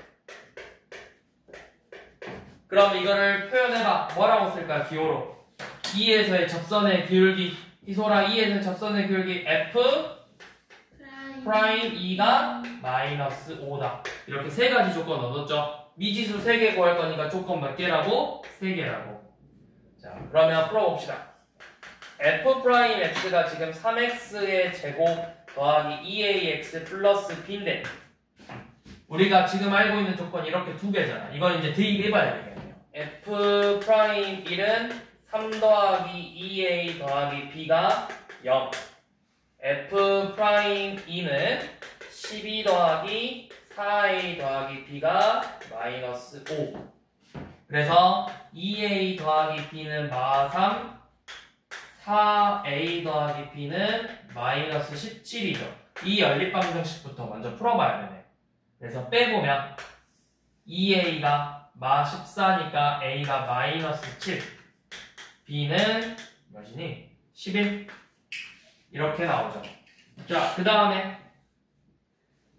그럼 이거를 표현해봐. 뭐라고 쓸까? 기호로 2에서의 접선의 기울기 희소라 2에서의 접선의 기울기 f 프라임 2가 마이너스 5다. 이렇게 세 가지 조건 얻었죠. 미지수 3개 구할 거니까 조건 몇 개라고? 3개라고. 자, 그러면 풀어봅시다. f 프라임 x가 지금 3x의 제곱 더하기 2ax 플러스 b인데 우리가 지금 알고 있는 조건이 이렇게 두 개잖아. 이건 이제 대입해봐야 되겠네요. f 프라임 1은 3 더하기 2a 더하기 b가 0. f 프라임 2는 12 더하기 4a 더하기 b가 마이너스 5. 그래서 2a 더하기 b는 마3, 4a 더하기 b는 마이너스 17이죠. 이 연립방정식부터 먼저 풀어봐야 되네. 그래서 빼보면 2a가 마 14니까 a가 마이너스 7, b는 몇이니? 11. 이렇게 나오죠. 자, 그 다음에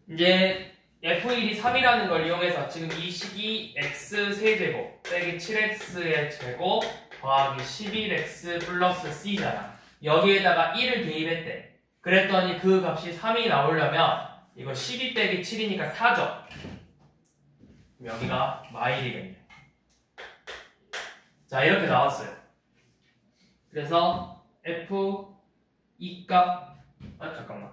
이제 f1이 3이라는 걸 이용해서 지금 이 식이 x 세제곱 빼기 7x의 제곱 더하기 11x 플러스 c잖아. 여기에다가 1을 대입했대. 그랬더니 그 값이 3이 나오려면 이거 12 빼기 7이니까 4죠. 여기가 마일이겠네. 자, 이렇게 나왔어요. 그래서 f 2값 잠깐만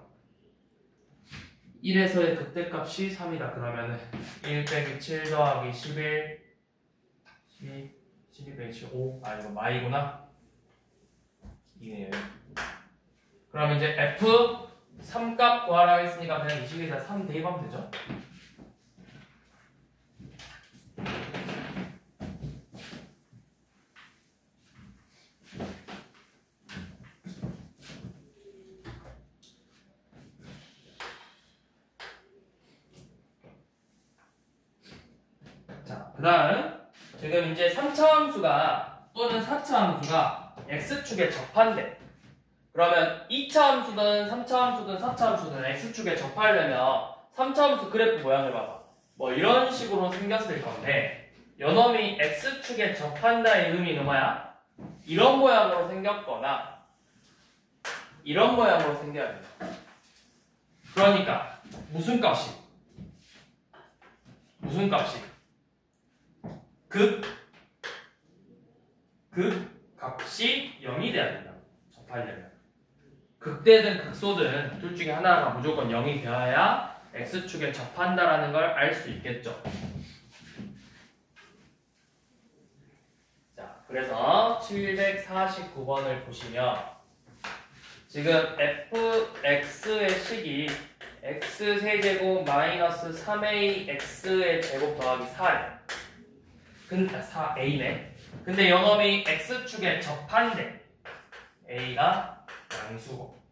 1에서의 극대값이 3이다. 그러면은 1 빼기 7 더하기 11 12 빼기 7 5 이거 마이구나. 이네요. 그럼 이제 f 3값 구하라고 했으니까 그냥 이 식에다 3 대입하면 되죠. 다음 지금 이제 3차 함수가 또는 4차 함수가 x축에 접한대. 그러면 2차 함수든 3차 함수든 4차 함수든 x축에 접하려면 3차 함수 그래프 모양을 봐봐. 뭐 이런 식으로 생겼을 건데 요놈이 x축에 접한다의 의미는 뭐야? 이런 모양으로 생겼거나 이런 모양으로 생겨야 된다. 그러니까 무슨 값이? 값이 0이 돼야 된다. 접하려면. 극대든 극소든 둘 중에 하나가 무조건 0이 되어야 x축에 접한다라는 걸 알 수 있겠죠. 자, 그래서 749번을 보시면 지금 fx의 식이 x세제곱 마이너스 3ax의 제곱 더하기 4래. 4a네. 근데 요놈이 x축에 접한대. a가 양수고.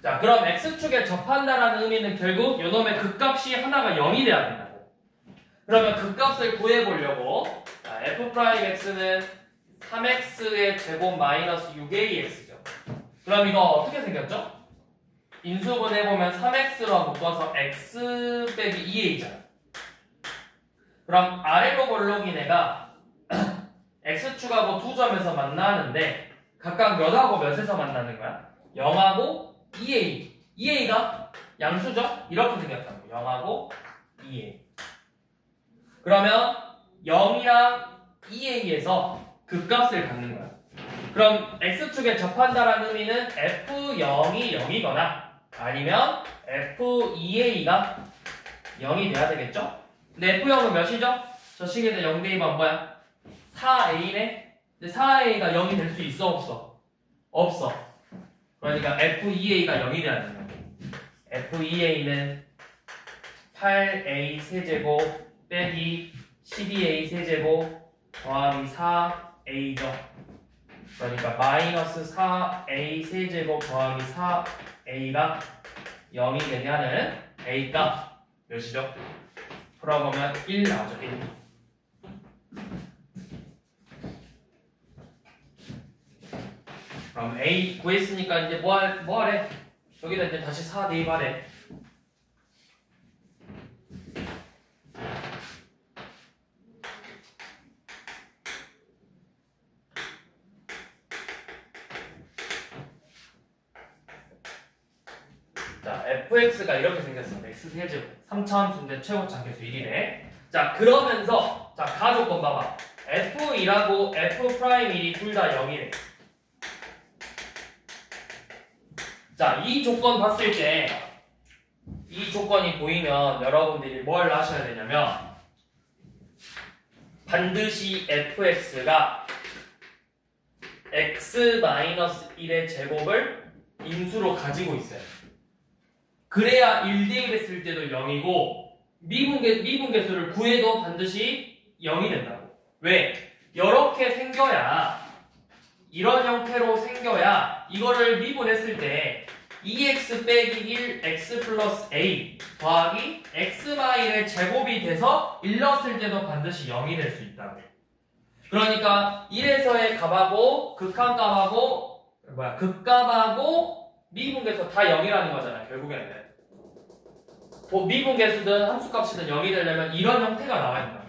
자, 그럼 x축에 접한다라는 의미는 결국 요놈의 극값이 하나가 0이 돼야 된다고. 그러면 극값을 구해보려고 f'x는 3x의 제곱 마이너스 6ax죠. 그럼 이거 어떻게 생겼죠? 인수분 해보면 3x로 묶어서 x 빼기 2a잖아. 그럼 아래로 볼록인 애가 x축하고 두 점에서 만나는데 각각 몇하고 몇에서 만나는 거야? 0하고 2a. 2a가 양수죠? 이렇게 생겼다고. 0하고 2a. 그러면 0이랑 2a에서 극값을 갖는 거야. 그럼 x축에 접한다라는 의미는 f0이 0이거나 아니면 f2a가 0이 돼야 되겠죠? 근데 f0은 몇이죠? 저 식에는 0대2면 뭐야? 4a네? 근데 4a가 0이 될 수 있어 없어? 없어. 그러니까 f2a가 0이 돼야 된다. f2a는 8a 세제곱 빼기 12a 세제곱 더하기 4a죠. 그러니까 마이너스 4a 세제곱 더하기 4a가 0이 되냐는 a값 몇이죠? 풀어보면 1 나오죠. 1. 그럼 a 구했으니까 이제 뭐 하래? 여기다 이제 다시 4 대입하래. 자, fx가 이렇게 생겼어. x세제곱 3차 함수인데 최고차 함수 1이래. 자, 그러면서 자, 가조건 봐봐. f1하고 f'1이 둘 다 0이래. 자, 이 조건 봤을 때 이 조건이 보이면 여러분들이 뭘 하셔야 되냐면 반드시 fx가 x-1의 제곱을 인수로 가지고 있어요. 그래야 1대입했을 때도 0이고 미분계수를 구해도 반드시 0이 된다고. 왜? 이렇게 생겨야 이런 형태로 생겨야 이거를 미분했을 때 2x 빼기 1 x 플러스 a 더하기 x-1의 제곱이 돼서 1 넣었을 때도 반드시 0이 될 수 있다고. 그러니까 1에서의 값하고 극값하고 미분계수 다 0이라는 거잖아. 결국에는 미분계수든 함수값이든 0이 되려면 이런 형태가 나와야 된다.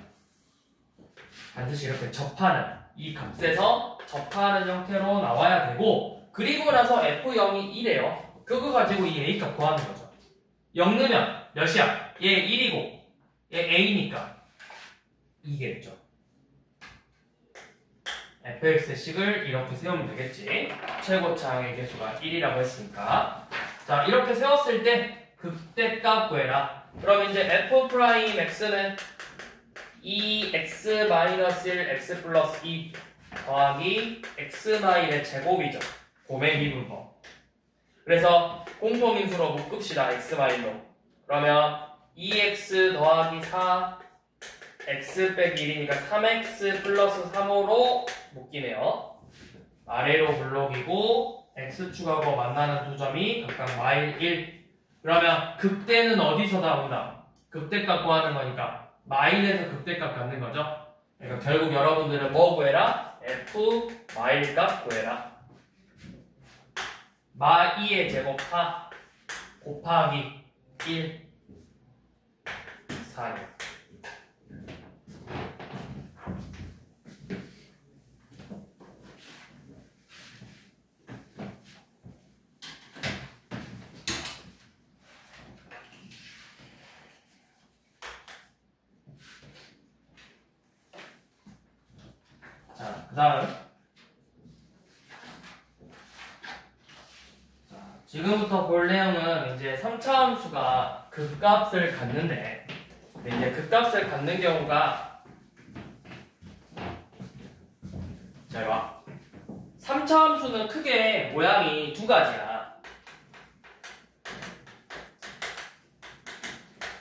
반드시 이렇게 접하는 이 값에서 접하는 형태로 나와야 되고, 그리고 나서 f0이 1이에요. 그거 가지고 이 a값 구하는 거죠. 0 넣으면 몇이야? 얘 1이고 얘 a니까 2겠죠. fx의 식을 이렇게 세우면 되겠지. 최고차항의 개수가 1이라고 했으니까. 자, 이렇게 세웠을 때 극대값 구해라. 그럼 이제 f'x는 2x-1 x 플러스 2 더하기 x-1의 제곱이죠. 고매 미분법. 그래서 공통인수로 묶읍시다. x-로. 그러면 2x 더하기 4 x 빼기 1이니까 3x 플러스 3으로 묶이네요. 아래로 블록이고 x축하고 만나는 두 점이 각각 마일 1. 그러면 극대는 어디서 나온다? 극대값 구하는 거니까 마일에서 극대값 갖는 거죠. 그러니까 결국 여러분들은 뭐 구해라? f 마일값 구해라. 마 2의 제곱 하 곱하기 1 4. 자, 그 다음. 자, 지금부터 볼 내용은 이제 3차 함수가 극값을 갖는데, 이제 극값을 갖는 경우가, 잘 봐. 3차 함수는 크게 모양이 두 가지야.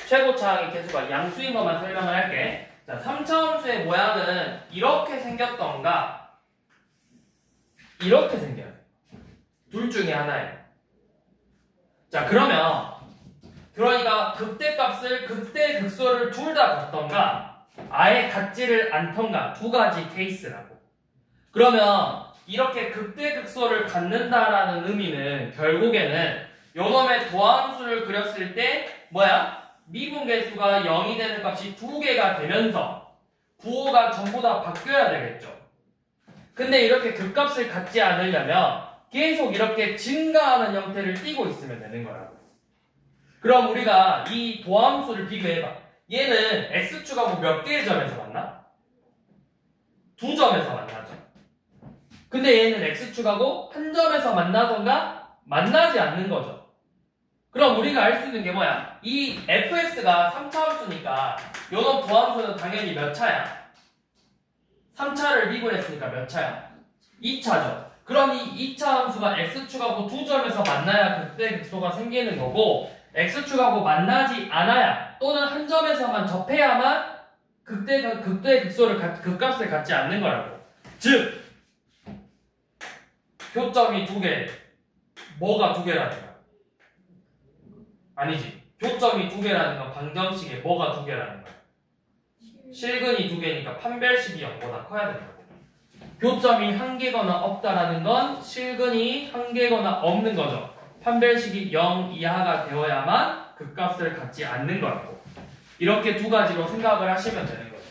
최고차항의 개수가 양수인 것만 설명을 할게. 자, 3차 함수의 모양은 이렇게 생겼던가 이렇게 생겨요. 둘 중에 하나예요. 자, 그러니까 극대값을 극대극소를 둘 다 갖던가 아예 갖지를 않던가 두 가지 케이스라고. 그러면 이렇게 극대극소를 갖는다라는 의미는 결국에는 요놈의 도함수를 그렸을 때 뭐야? 미분계수가 0이 되는 값이 두 개가 되면서 부호가 전부 다 바뀌어야 되겠죠. 근데 이렇게 극값을 갖지 않으려면 계속 이렇게 증가하는 형태를 띠고 있으면 되는 거라고. 그럼 우리가 이 도함수를 비교해봐. 얘는 x축하고 몇 개의 점에서 만나? 두 점에서 만나죠. 근데 얘는 x축하고 한 점에서 만나던가 만나지 않는 거죠. 그럼 우리가 알 수 있는 게 뭐야? 이 fx가 3차 함수니까 요놈 도함수는 당연히 몇 차야? 3차를 미분했으니까 몇 차야? 2차죠. 그럼 이 2차 함수가 x축하고 두 점에서 만나야 극대극소가 생기는 거고, x축하고 만나지 않아야 또는 한 점에서만 접해야만 극대극소를 극값을 갖지 않는 거라고. 즉 교점이 두 개, 뭐가 두 개라는 거야? 아니지. 교점이 두 개라는 건 방정식에 뭐가 두 개라는 거야? 실근이 두 개니까 판별식이 0보다 커야 된다고. 교점이 한 개거나 없다라는 건 실근이 한 개거나 없는 거죠. 판별식이 0 이하가 되어야만 극값을 갖지 않는 거라고. 이렇게 두 가지로 생각을 하시면 되는 거죠.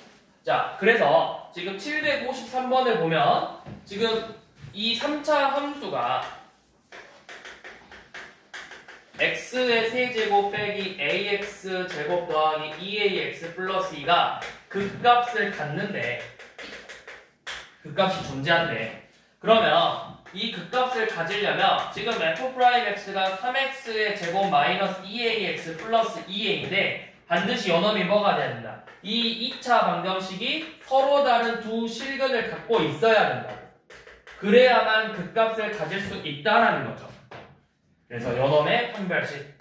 자, 그래서 지금 753번을 보면 지금 이 3차 함수가 x의 세제곱 빼기 ax 제곱 더하기 2ax 플러스 2가 극값을 갖는데, 극값이 존재한대. 그러면 이 극값을 가지려면 지금 f'x가 3x의 제곱 마이너스 2ax 플러스 2a인데 반드시 요놈이 뭐가 돼야 된다? 이 2차 방정식이 서로 다른 두 실근을 갖고 있어야 된다고. 그래야만 극값을 가질 수 있다라는 거죠. 그래서 요놈의 판별식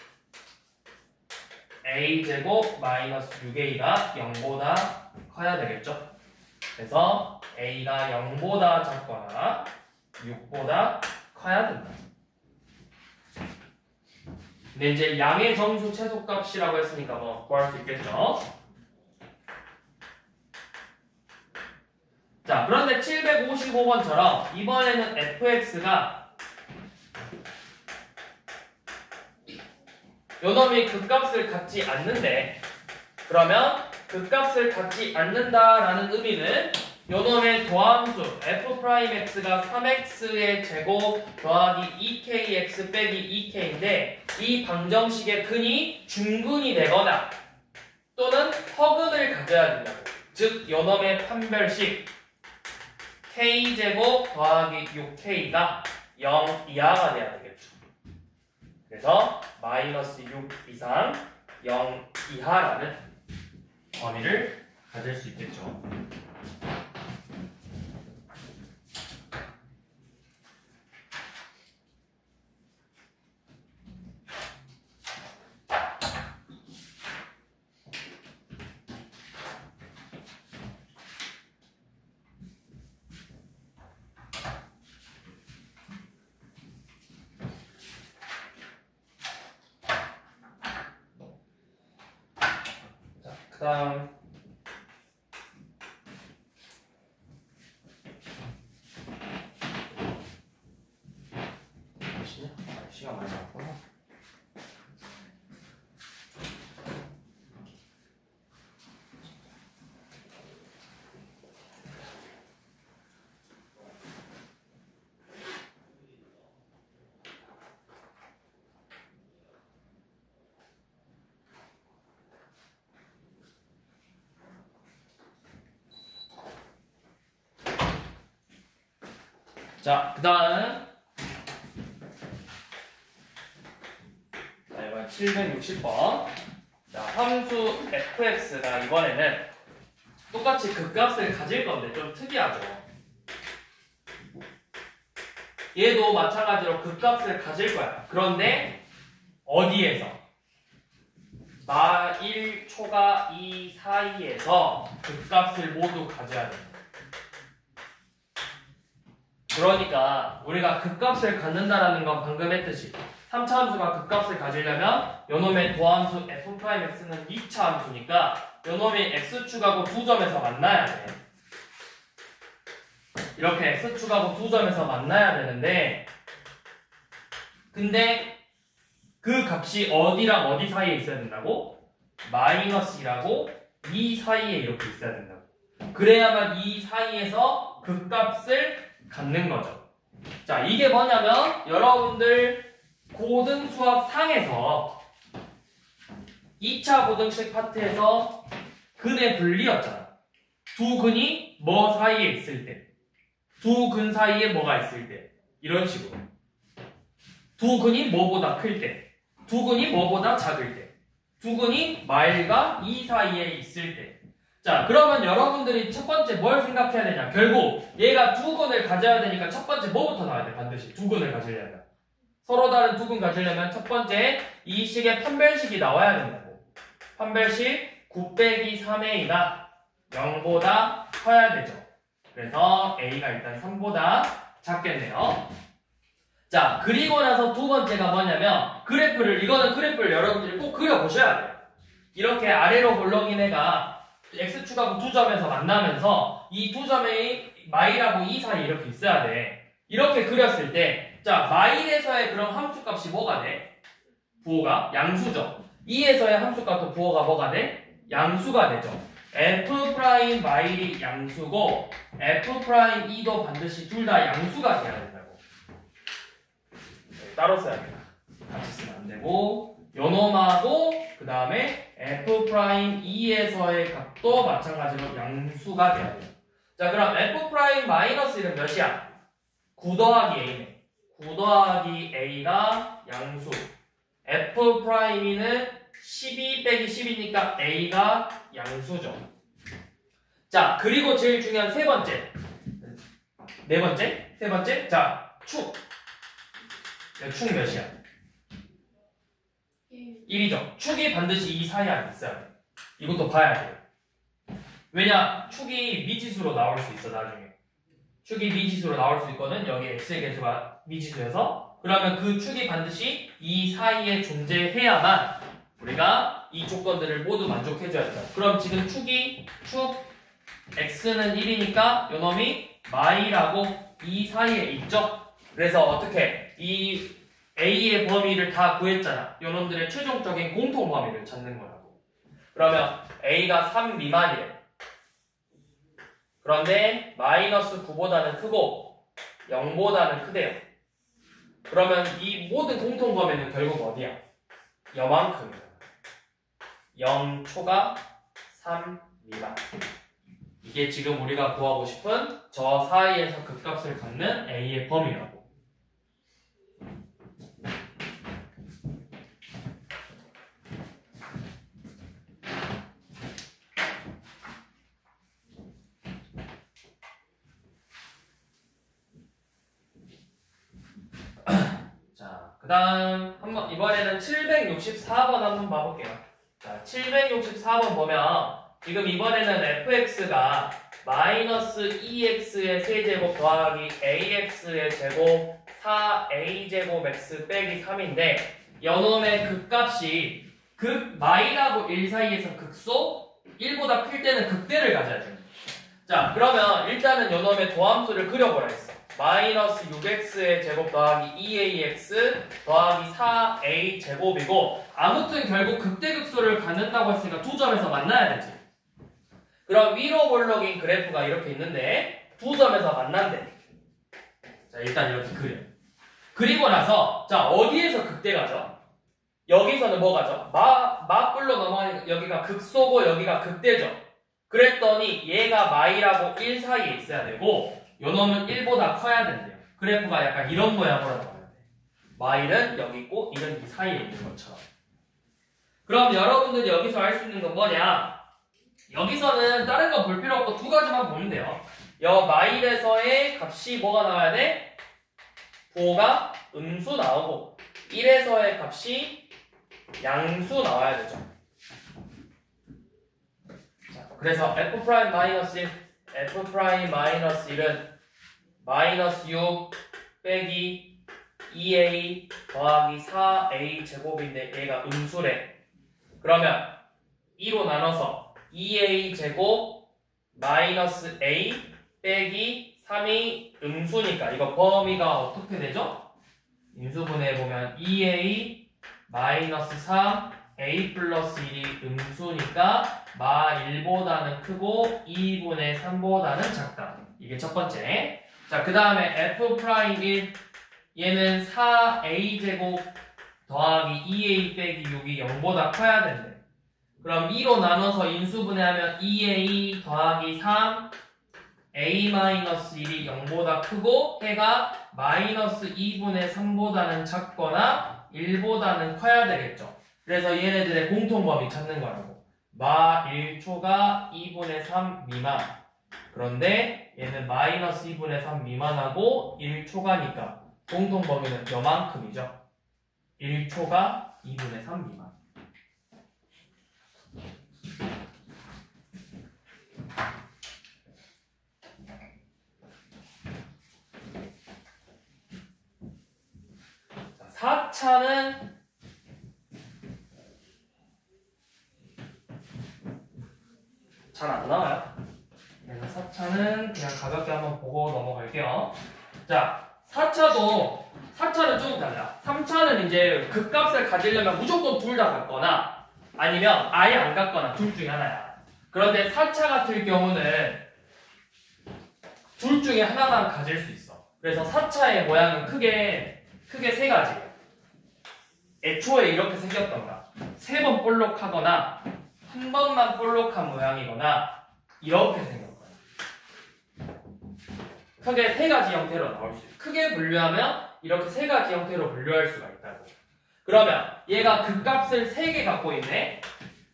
a제곱 마이너스 6a가 0보다 커야 되겠죠. 그래서 a가 0보다 작거나 6보다 커야 된다. 근데 이제 양의 정수 최소값이라고 했으니까 뭐 구할 수 있겠죠. 자, 그런데 755번처럼 이번에는 fx가 요놈이 극값을 갖지 않는데, 그러면 극값을 갖지 않는다라는 의미는 요놈의 도함수 f'x가 3x의 제곱 더하기 2kx 빼기 2k인데 이 방정식의 근이 중근이 되거나 또는 허근을 가져야 된다고. 즉 요놈의 판별식 k제곱 더하기 6k가 0 이하가 돼야 되겠죠. 그래서 마이너스 6 이상 0 이하라는 범위를 가질 수 있겠죠. 그 다음 시간 많이 남았구나. 자, 그 다음 자, 이번 760번. 자, 함수 fx가 이번에는 똑같이 극값을 가질 건데 좀 특이하죠. 얘도 마찬가지로 극값을 가질 거야. 그런데 어디에서? 마 1초가 2 사이에서 극값을 모두 가져야 돼. 그러니까 우리가 극값을 갖는다라는 건 방금 했듯이 3차 함수가 극값을 가지려면 요놈의 도함수 f'x는 2차 함수니까 요놈이 x축하고 두 점에서 만나야 돼. 이렇게 x축하고 두 점에서 만나야 되는데 근데 그 값이 어디랑 어디 사이에 있어야 된다고? 마이너스 2라고 2 사이에 이렇게 있어야 된다고. 그래야만 이 사이에서 극값을 갖는 거죠. 자, 이게 뭐냐면 여러분들 고등수학 상에서 2차 고등식 파트에서 근의 분리였잖아. 두 근이 뭐 사이에 있을 때, 두 근 사이에 뭐가 있을 때, 이런 식으로 두 근이 뭐보다 클 때, 두 근이 뭐보다 작을 때, 두 근이 마일과 2 사이에 있을 때. 자, 그러면 여러분들이 첫 번째 뭘 생각해야 되냐? 결국 얘가 두 근을 가져야 되니까 첫 번째 뭐부터 나와야 돼? 반드시 두 근을 가지려면 서로 다른 두 근 가지려면 첫 번째 이 식의 판별식이 나와야 된다고. 판별식 9 빼기 3a가 0보다 커야 되죠. 그래서 a가 일단 3보다 작겠네요. 자, 그리고 나서 두 번째가 뭐냐면 이거는 그래프를 여러분들이 꼭 그려보셔야 돼요. 이렇게 아래로 볼록인 애가 x축하고 두 점에서 만나면서 이 두 점의 마일하고 2 사이 이렇게 있어야 돼. 이렇게 그렸을 때, 자, 마일에서의 그런 함수값이 뭐가 돼? 부호가 양수죠. 2에서의 함수값도 부호가 뭐가 돼? 양수가 되죠. f' 마일이 양수고 f' 2도 반드시 둘 다 양수가 돼야 된다고. 따로 써야 돼. 같이 쓰면 안 되고 요놈하고 그 다음에 f'2에서의 값도 마찬가지로 양수가 돼야 돼요. 자, 그럼 f'-1은 몇이야? 9 더하기 a네. 9 더하기 a가 양수. f'2는 12 빼기 10이니까 a가 양수죠. 자, 그리고 제일 중요한 세 번째. 네 번째? 세 번째? 자, 축. 축 몇이야? 1이죠. 축이 반드시 이 사이 안에 있어야 돼. 이것도 봐야 돼요. 왜냐? 축이 미지수로 나올 수 있어, 나중에. 축이 미지수로 나올 수 있거든. 여기 x의 개수가 미지수여서. 그러면 그 축이 반드시 이 사이에 존재해야만 우리가 이 조건들을 모두 만족해줘야 된다. 그럼 지금 축 x는 1이니까 요놈이 마이라고 이 사이에 있죠. 그래서 어떻게 이 a의 범위를 다 구했잖아. 요놈들의 최종적인 공통 범위를 찾는 거라고. 그러면 a가 3 미만이래. 그런데 마이너스 9보다는 크고 0보다는 크대요. 그러면 이 모든 공통 범위는 결국 어디야? 여만큼이야. 0초가 3 미만. 이게 지금 우리가 구하고 싶은 저 사이에서 극값을 갖는 a의 범위라고. 그 다음 이번에는 764번 한번 봐볼게요. 자, 764번 보면 지금 이번에는 fx가 마이너스 2x의 세제곱 더하기 ax의 제곱 4a제곱 x 빼기 3인데 요놈의 극값이 마이라고 1 사이에서 극소 1보다 클 때는 극대를 가져야 돼요. 자, 그러면 일단은 요놈의 도함수를 그려보라 했어. 마이너스 6x의 제곱 더하기 2ax 더하기 4a 제곱이고 아무튼 결국 극대극소를 갖는다고 했으니까 두 점에서 만나야 되지. 그럼 위로 볼록인 그래프가 이렇게 있는데 두 점에서 만난대. 자 일단 이렇게 그려. 그리고 나서 자 어디에서 극대가죠? 여기서는 뭐가죠? 마뿔로 넘어가니까 여기가 극소고 여기가 극대죠. 그랬더니 얘가 마이라고 1 사이에 있어야 되고 요 놈은 1보다 커야 된대요. 그래프가 약간 이런 모양으로 나와야 돼. 마일은 여기 있고 1은 이 사이에 있는 것처럼. 그럼 여러분들이 여기서 할 수 있는 건 뭐냐? 여기서는 다른 거 볼 필요 없고 두 가지만 보면 돼요. 여 마일에서의 값이 뭐가 나와야 돼? 부호가 음수 나오고 1에서의 값이 양수 나와야 되죠. 자, 그래서 f'-1 f'-1은 마이너스 6 빼기 2a 더하기 4a 제곱인데 얘가 음수래. 그러면 2로 나눠서 2a 제곱 마이너스 a 빼기 3이 음수니까 이거 범위가 어떻게 되죠? 인수분해 보면 2a 마이너스 3 a 플러스 1이 음수니까 마 1보다는 크고 2분의 3보다는 작다. 이게 첫 번째. 자, 그 다음에 f'1 얘는 4a 제곱 더하기 2a 빼기 6이 0보다 커야 된대. 그럼 2로 나눠서 인수분해하면 2a 더하기 3 a-1이 0보다 크고 해가 마이너스 2분의 3보다는 작거나 1보다는 커야 되겠죠. 그래서 얘네들의 공통범위 찾는 거라고. 마 1초가 2분의 3 미만. 그런데 얘는 마이너스 2분의 3 미만하고 1초가니까 공통범위는 요만큼이죠. 1초가 2분의 3 미만. 자, 4차는 잘 안 나와요. 그래서 4차는 그냥 가볍게 한번 보고 넘어갈게요. 자, 4차는 좀 달라. 3차는 이제 극값을 가지려면 무조건 둘 다 같거나 아니면 아예 안 같거나 둘 중에 하나야. 그런데 4차 같은 경우는 둘 중에 하나만 가질 수 있어. 그래서 4차의 모양은 크게 세 가지예요. 애초에 이렇게 생겼던가, 3번 볼록하거나 한 번만 볼록한 모양이거나 이렇게 생겼거나 크게 세 가지 형태로 나올 수 있어요. 크게 분류하면 이렇게 세 가지 형태로 분류할 수가 있다고. 그러면 얘가 극값을 3개 갖고 있네.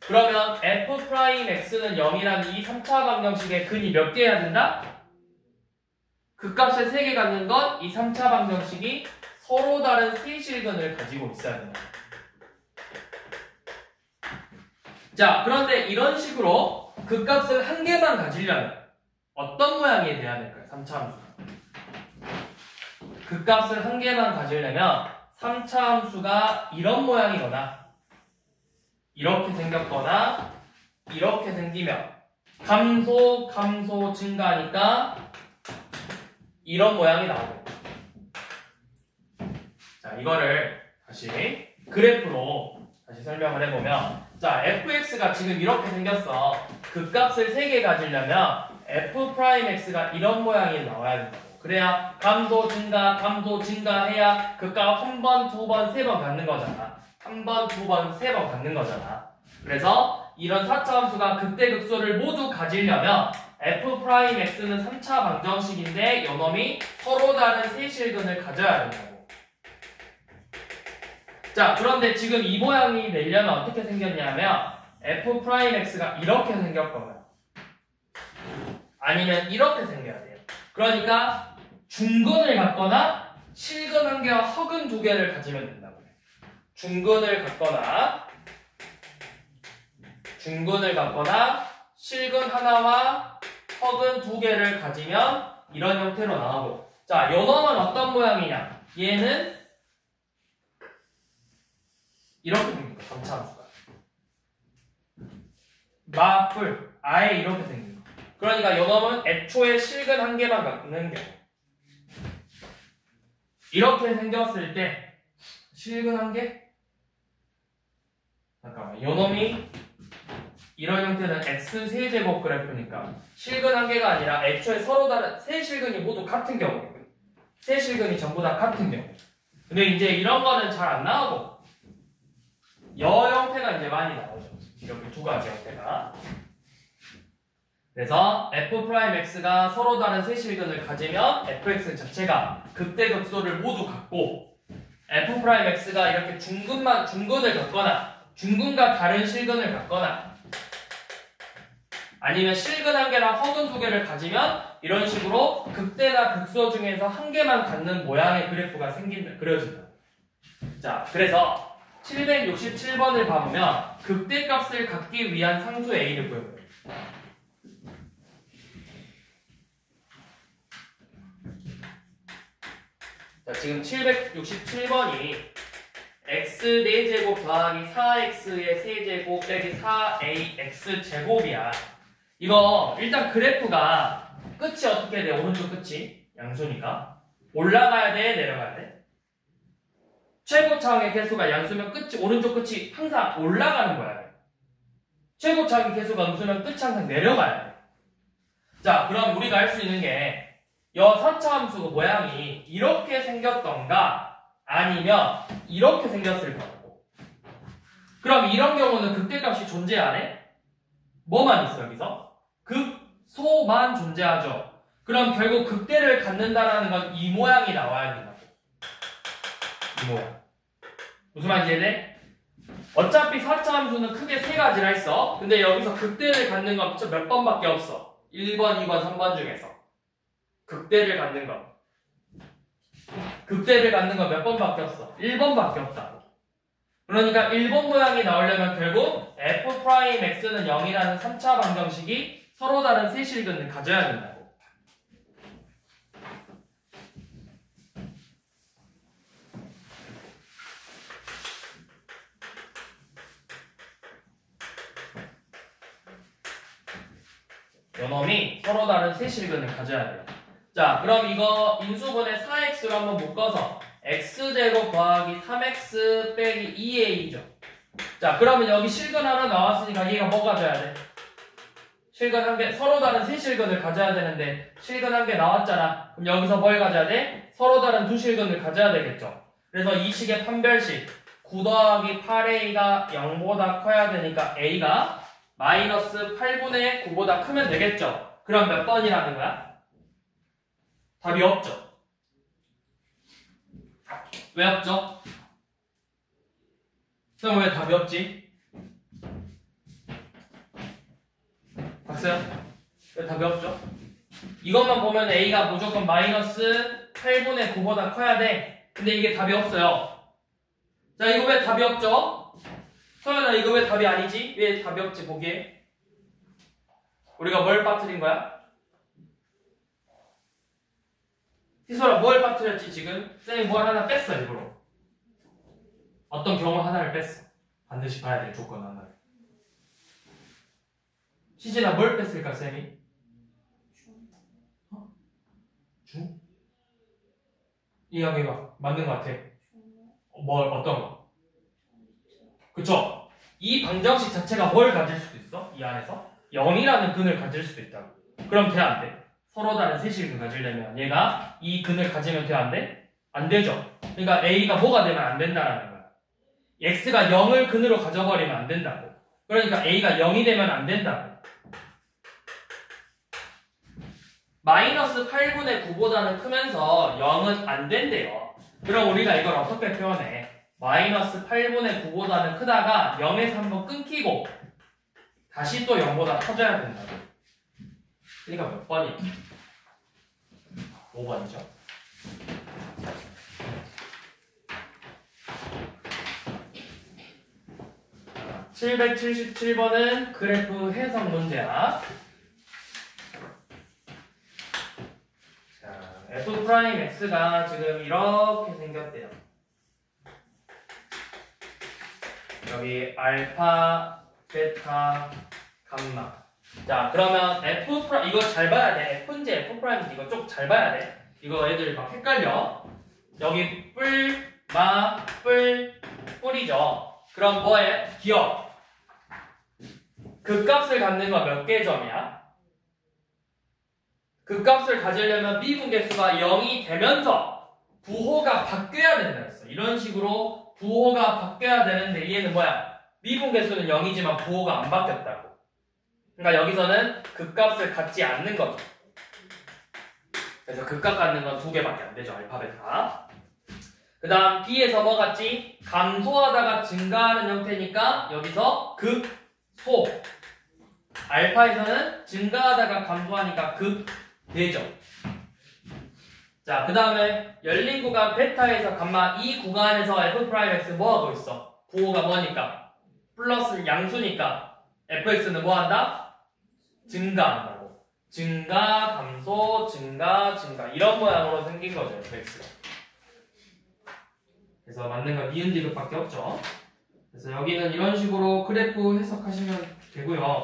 그러면 f'x는 0이라는 이 3차 방정식의 근이 몇 개 해야 된다? 극값을 3개 갖는 건 이 3차 방정식이 서로 다른 세실근을 가지고 있어야 된다. 자, 그런데 이런 식으로 극값을 한 개만 가지려면 어떤 모양이 돼야 될까요? 3차 함수가. 극값을 한 개만 가지려면 3차 함수가 이런 모양이거나 이렇게 생겼거나 이렇게 생기면 감소 증가하니까 이런 모양이 나오겠다. 자, 이거를 다시 그래프로 다시 설명을 해보면 자, fx가 지금 이렇게 생겼어. 극값을 3개 가지려면 f'x가 이런 모양이 나와야 된다고. 그래야 감소 증가해야 극값 한 번, 두 번, 세 번 갖는 거잖아. 한 번, 두 번, 세 번 갖는 거잖아. 그래서 이런 4차 함수가 극대극소를 모두 가지려면 f'x는 3차 방정식인데 요놈이 서로 다른 세실근을 가져야 된다고. 자, 그런데 지금 이 모양이 되려면 어떻게 생겼냐면 f'x가 이렇게 생겼거나 아니면 이렇게 생겨야 돼요. 그러니까 중근을 갖거나 실근 한 개와 허근 두 개를 가지면 된다고요. 중근을 갖거나 실근 하나와 허근 두 개를 가지면 이런 형태로 나오고. 자, 요 놈은 어떤 모양이냐? 얘는 이렇게 생긴 거, 3차 함수가. 마뿔, 아예 이렇게 생긴 거. 그러니까 요 놈은 애초에 실근 한 개만 갖는 경우. 이렇게 생겼을 때 실근한 게 잠깐만 요놈이 이런 형태는 x 세제곱 그래프니까 실근 한계가 아니라 애초에 서로 다른 세 실근이 모두 같은 경우 세 실근이 전부 다 같은 경우 근데 이제 이런 거는 잘 안 나오고 여 형태가 이제 많이 나오죠. 이렇게 두 가지 형태가 그래서 f'x가 서로 다른 세 실근을 가지면 fx 자체가 극대극소를 모두 갖고 f'x가 이렇게 중근을 갖거나 중근과 다른 실근을 갖거나 아니면 실근 한 개랑 허근 두 개를 가지면 이런 식으로 극대나 극소 중에서 한 개만 갖는 모양의 그래프가 그려진다. 자, 그래서 767번을 봐보면 극대값을 갖기 위한 상수 A를 구해봐요. 자, 지금 767번이 x 4제곱 더하기 4x의 세제곱 빼기 4ax 제곱이야. 이거 일단 그래프가 끝이 어떻게 돼? 오른쪽 끝이 양수니까 올라가야 돼? 내려가야 돼? 최고차항의 개수가 양수면 끝이 오른쪽 끝이 항상 올라가는 거야. 최고차항의 개수가 음수면 끝이 항상 내려가야 돼. 자, 그럼 우리가 할 수 있는 게 여 선차함수 모양이 이렇게 생겼던가 아니면 이렇게 생겼을 거라고. 그럼 이런 경우는 극대값이 존재 안 해? 뭐만 있어 여기서? 극소만 존재하죠. 그럼 결국 극대를 갖는다라는 건 이 모양이 나와야 된다고. 이 모양. 무슨 말인지 이해돼? 어차피 4차 함수는 크게 세 가지라 했어. 근데 여기서 극대를 갖는 건 몇 번밖에 없어. 1번, 2번, 3번 중에서. 극대를 갖는 거. 극대를 갖는 건 몇 번밖에 없어. 1번밖에 없다고. 그러니까 1번 모양이 나오려면 결국 f'x는 0이라는 3차 방정식이 서로 다른 세 실근을 가져야 된다고. 요놈이 서로 다른 세 실근을 가져야 돼요. 자, 그럼 이거 인수분해 4x로 한번 묶어서 x제곱 더하기 3x 빼기 2a죠. 자, 그러면 여기 실근 하나 나왔으니까 얘가 뭐 가져야 돼? 실근 한 개, 서로 다른 세 실근을 가져야 되는데 실근 한 개 나왔잖아. 그럼 여기서 뭘 가져야 돼? 서로 다른 두 실근을 가져야 되겠죠. 그래서 이 식의 판별식 9 더하기 8a가 0보다 커야 되니까 a가 마이너스 8분의 9보다 크면 되겠죠. 그럼 몇 번이라는 거야? 답이 없죠. 왜 없죠? 그럼 왜 답이 없지? 봤어요? 왜 답이 없죠? 이것만 보면 A가 무조건 마이너스 8분의 9보다 커야 돼. 근데 이게 답이 없어요. 자, 이거 왜 답이 없죠? 소연아, 이거 왜 답이 아니지? 왜 답이 없지, 보기에? 우리가 뭘 빠뜨린 거야? 희소라 뭘 빠뜨렸지 지금? 쌤이 뭘 하나 뺐어 일부러. 어떤 경우 하나를 뺐어. 반드시 봐야 될 조건 하나를. 시진아 뭘 뺐을까 쌤이? 중? 이야기해봐. 맞는 것 같아. 어떤 거? 그쵸? 이 방정식 자체가 뭘 가질 수도 있어? 이 안에서? 0이라는 근을 가질 수도 있다고. 그럼 돼 안 돼? 서로 다른 세 실근 가지려면 얘가 이 근을 가지면 돼 안 돼? 안 되죠. 그러니까 A가 뭐가 되면 안 된다라는 거야. X가 0을 근으로 가져버리면 안 된다고. 그러니까 A가 0이 되면 안 된다고. 마이너스 8분의 9보다는 크면서 0은 안 된대요. 그럼 우리가 이걸 어떻게 표현해? 마이너스 8분의 9보다는 크다가 0에서 한번 끊기고 다시 또 0보다 커져야 된다고. 그러니까 몇 번이? 5번이죠. 자, 777번은 그래프 해석 문제야. 자, f'x가 지금 이렇게 생겼대요. 여기 알파, 베타, 감마. 자, 그러면 이거 잘 봐야 돼. F인지 F'인지 이거 좀 잘 봐야 돼. 이거 애들 막 헷갈려. 여기 뿔, 마, 뿔, 뿔이죠. 그럼 뭐해? 기억. 그 값을 갖는 거 몇 개 점이야? 그 값을 가지려면 미분계수가 0이 되면서 부호가 바뀌어야 된다 했어. 이런 식으로 부호가 바뀌어야 되는데 얘는 뭐야? 미분계수는 0이지만 부호가 안 바뀌었다고. 그러니까 여기서는 그 값을 갖지 않는 거죠. 그래서 그 값 갖는 건 2개밖에 안 되죠. 알파벳가. 그 다음 B에서 뭐 같지? 감소하다가 증가하는 형태니까 여기서 극소. 알파에서는 증가하다가 감소하니까 극대죠. 자, 그 다음에 열린 구간 베타에서 감마 이 구간에서 F'X 뭐 하고 있어? 부호가 뭐니까? 플러스 양수니까 fx는 뭐 한다? 증가한다고. 증가, 감소, 증가, 증가 이런 모양으로 생긴 거죠, fx가. 그래서 맞는 건 니은 디귿밖에 없죠. 그래서 여기는 이런 식으로 그래프 해석하시면 되고요.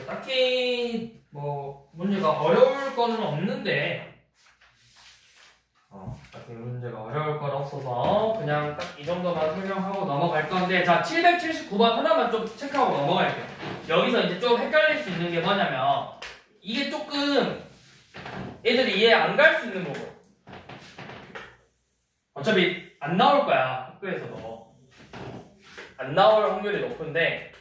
딱히 뭐 문제가 어려울 거는 없는데 딱히 문제가 어려울 건 없어서 그냥 딱 이 정도만 설명하고 넘어갈 건데, 자 779번 하나만 좀 체크하고 넘어갈게요. 여기서 이제 좀 헷갈릴 수 있는 게 뭐냐면 이게 조금 애들이 이해 안 갈 수 있는 거고, 어차피 안 나올 거야. 학교에서도 안 나올 확률이 높은데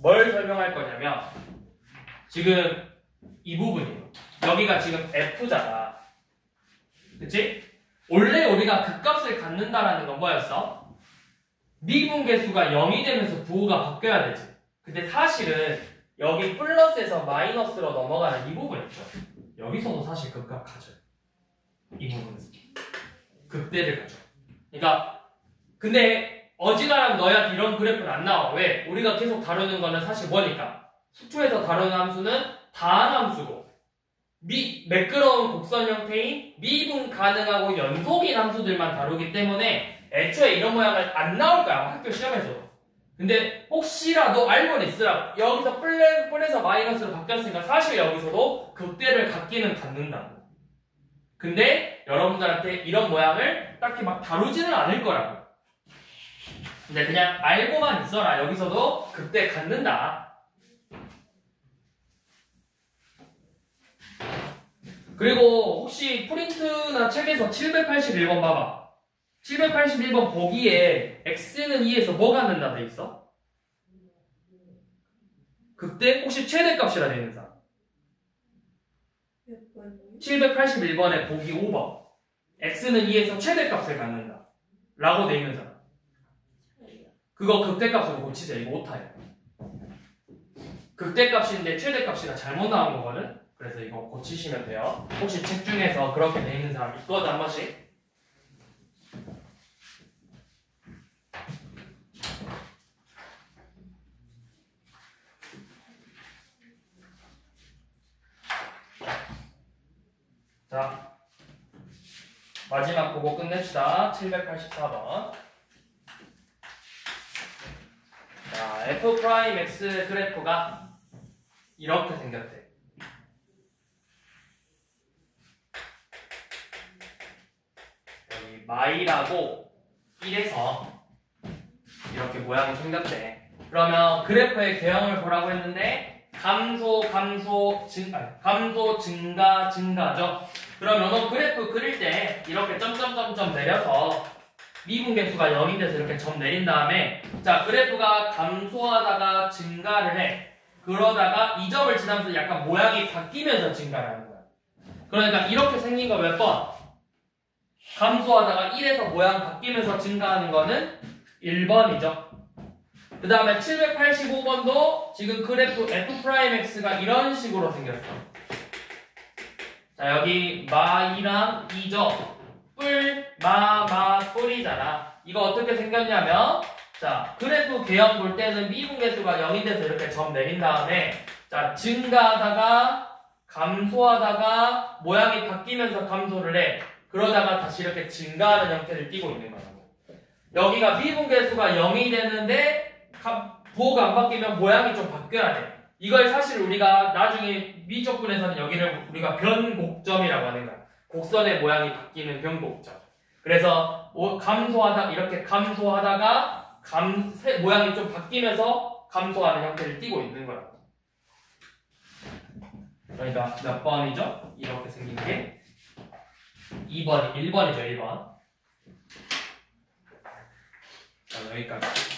뭘 설명할 거냐면 지금 이 부분이에요. 여기가 지금 F잖아. 그치? 원래 우리가 그 값을 갖는다라는 건 뭐였어? 미분계수가 0이 되면서 부호가 바뀌어야 되지. 근데 사실은 여기 플러스에서 마이너스로 넘어가는 이 부분 있죠. 여기서도 사실 그 값 가져요. 이 부분은 극대를 가져. 그러니까 근데 어지간하면 너희한테 이런 그래프는 안 나와. 왜? 우리가 계속 다루는 거는 사실 뭐니까? 수투에서 다루는 함수는 다함수고 매끄러운 곡선 형태인 미분 가능하고 연속인 함수들만 다루기 때문에 애초에 이런 모양을 안 나올 거야, 학교 시험에서도. 근데 혹시라도 알고는 있으라고. 여기서 플에서 마이너스로 바뀌었으니까 사실 여기서도 극대를 갖기는 갖는다고. 근데 여러분들한테 이런 모양을 딱히 막 다루지는 않을 거라고. 근데 그냥 알고만 있어라. 여기서도 극대 갖는다. 그리고 혹시 프린트나 책에서 781번 봐봐. 781번 보기에 x는 2에서 뭐 갖는다 돼 있어? 극대? 혹시 최대값이라 돼 있는 사람? 781번에 보기 5번. x는 2에서 최대값을 갖는다 라고 돼 있는 사람. 그거 극대값으로 고치세요. 이거 오타예요. 극대값인데 최대값이가 잘못 나온 거거든? 그래서 이거 고치시면 돼요. 혹시 책 중에서 그렇게 돼 있는 사람 있거든, 한 번씩. 자, 마지막 보고 끝냅시다. 784번. 자, F'X 그래프가 이렇게 생겼대. 여기 마이라고 1에서 이렇게 모양이 생겼대. 그러면 그래프의 개형을 보라고 했는데 감소, 증가, 증가죠. 그러면 너 그래프 그릴 때 이렇게 점점점점 내려서 미분계수가 0이 돼서 이렇게 점 내린 다음에, 자 그래프가 감소하다가 증가를 해. 그러다가 이 점을 지나면서 약간 모양이 바뀌면서 증가를 하는 거야. 그러니까 이렇게 생긴 거 몇 번? 감소하다가 1에서 모양 바뀌면서 증가하는 거는 1번이죠. 그 다음에 785번도 지금 그래프 F'X가 이런 식으로 생겼어. 자 여기 마이랑 2죠. 뿔이잖아. 이거 어떻게 생겼냐면, 자 그래프 개형 볼 때는 미분계수가 0이 돼서 이렇게 점 내린 다음에, 자 증가하다가 감소하다가 모양이 바뀌면서 감소를 해. 그러다가 다시 이렇게 증가하는 형태를 띠고 있는 거라고. 여기가 미분계수가 0이 되는데 부호가 안 바뀌면 모양이 좀 바뀌어야 돼. 이걸 사실 우리가 나중에 미적분에서는 여기를 우리가 변곡점이라고 하는 거야. 곡선의 모양이 바뀌는 변곡점. 그래서 감소하다 이렇게 감소하다가 모양이 좀 바뀌면서 감소하는 형태를 띠고 있는 거야. 그러니까 몇 번이죠? 이렇게 생긴 게 1번이죠, 1번. 자, 여기까지.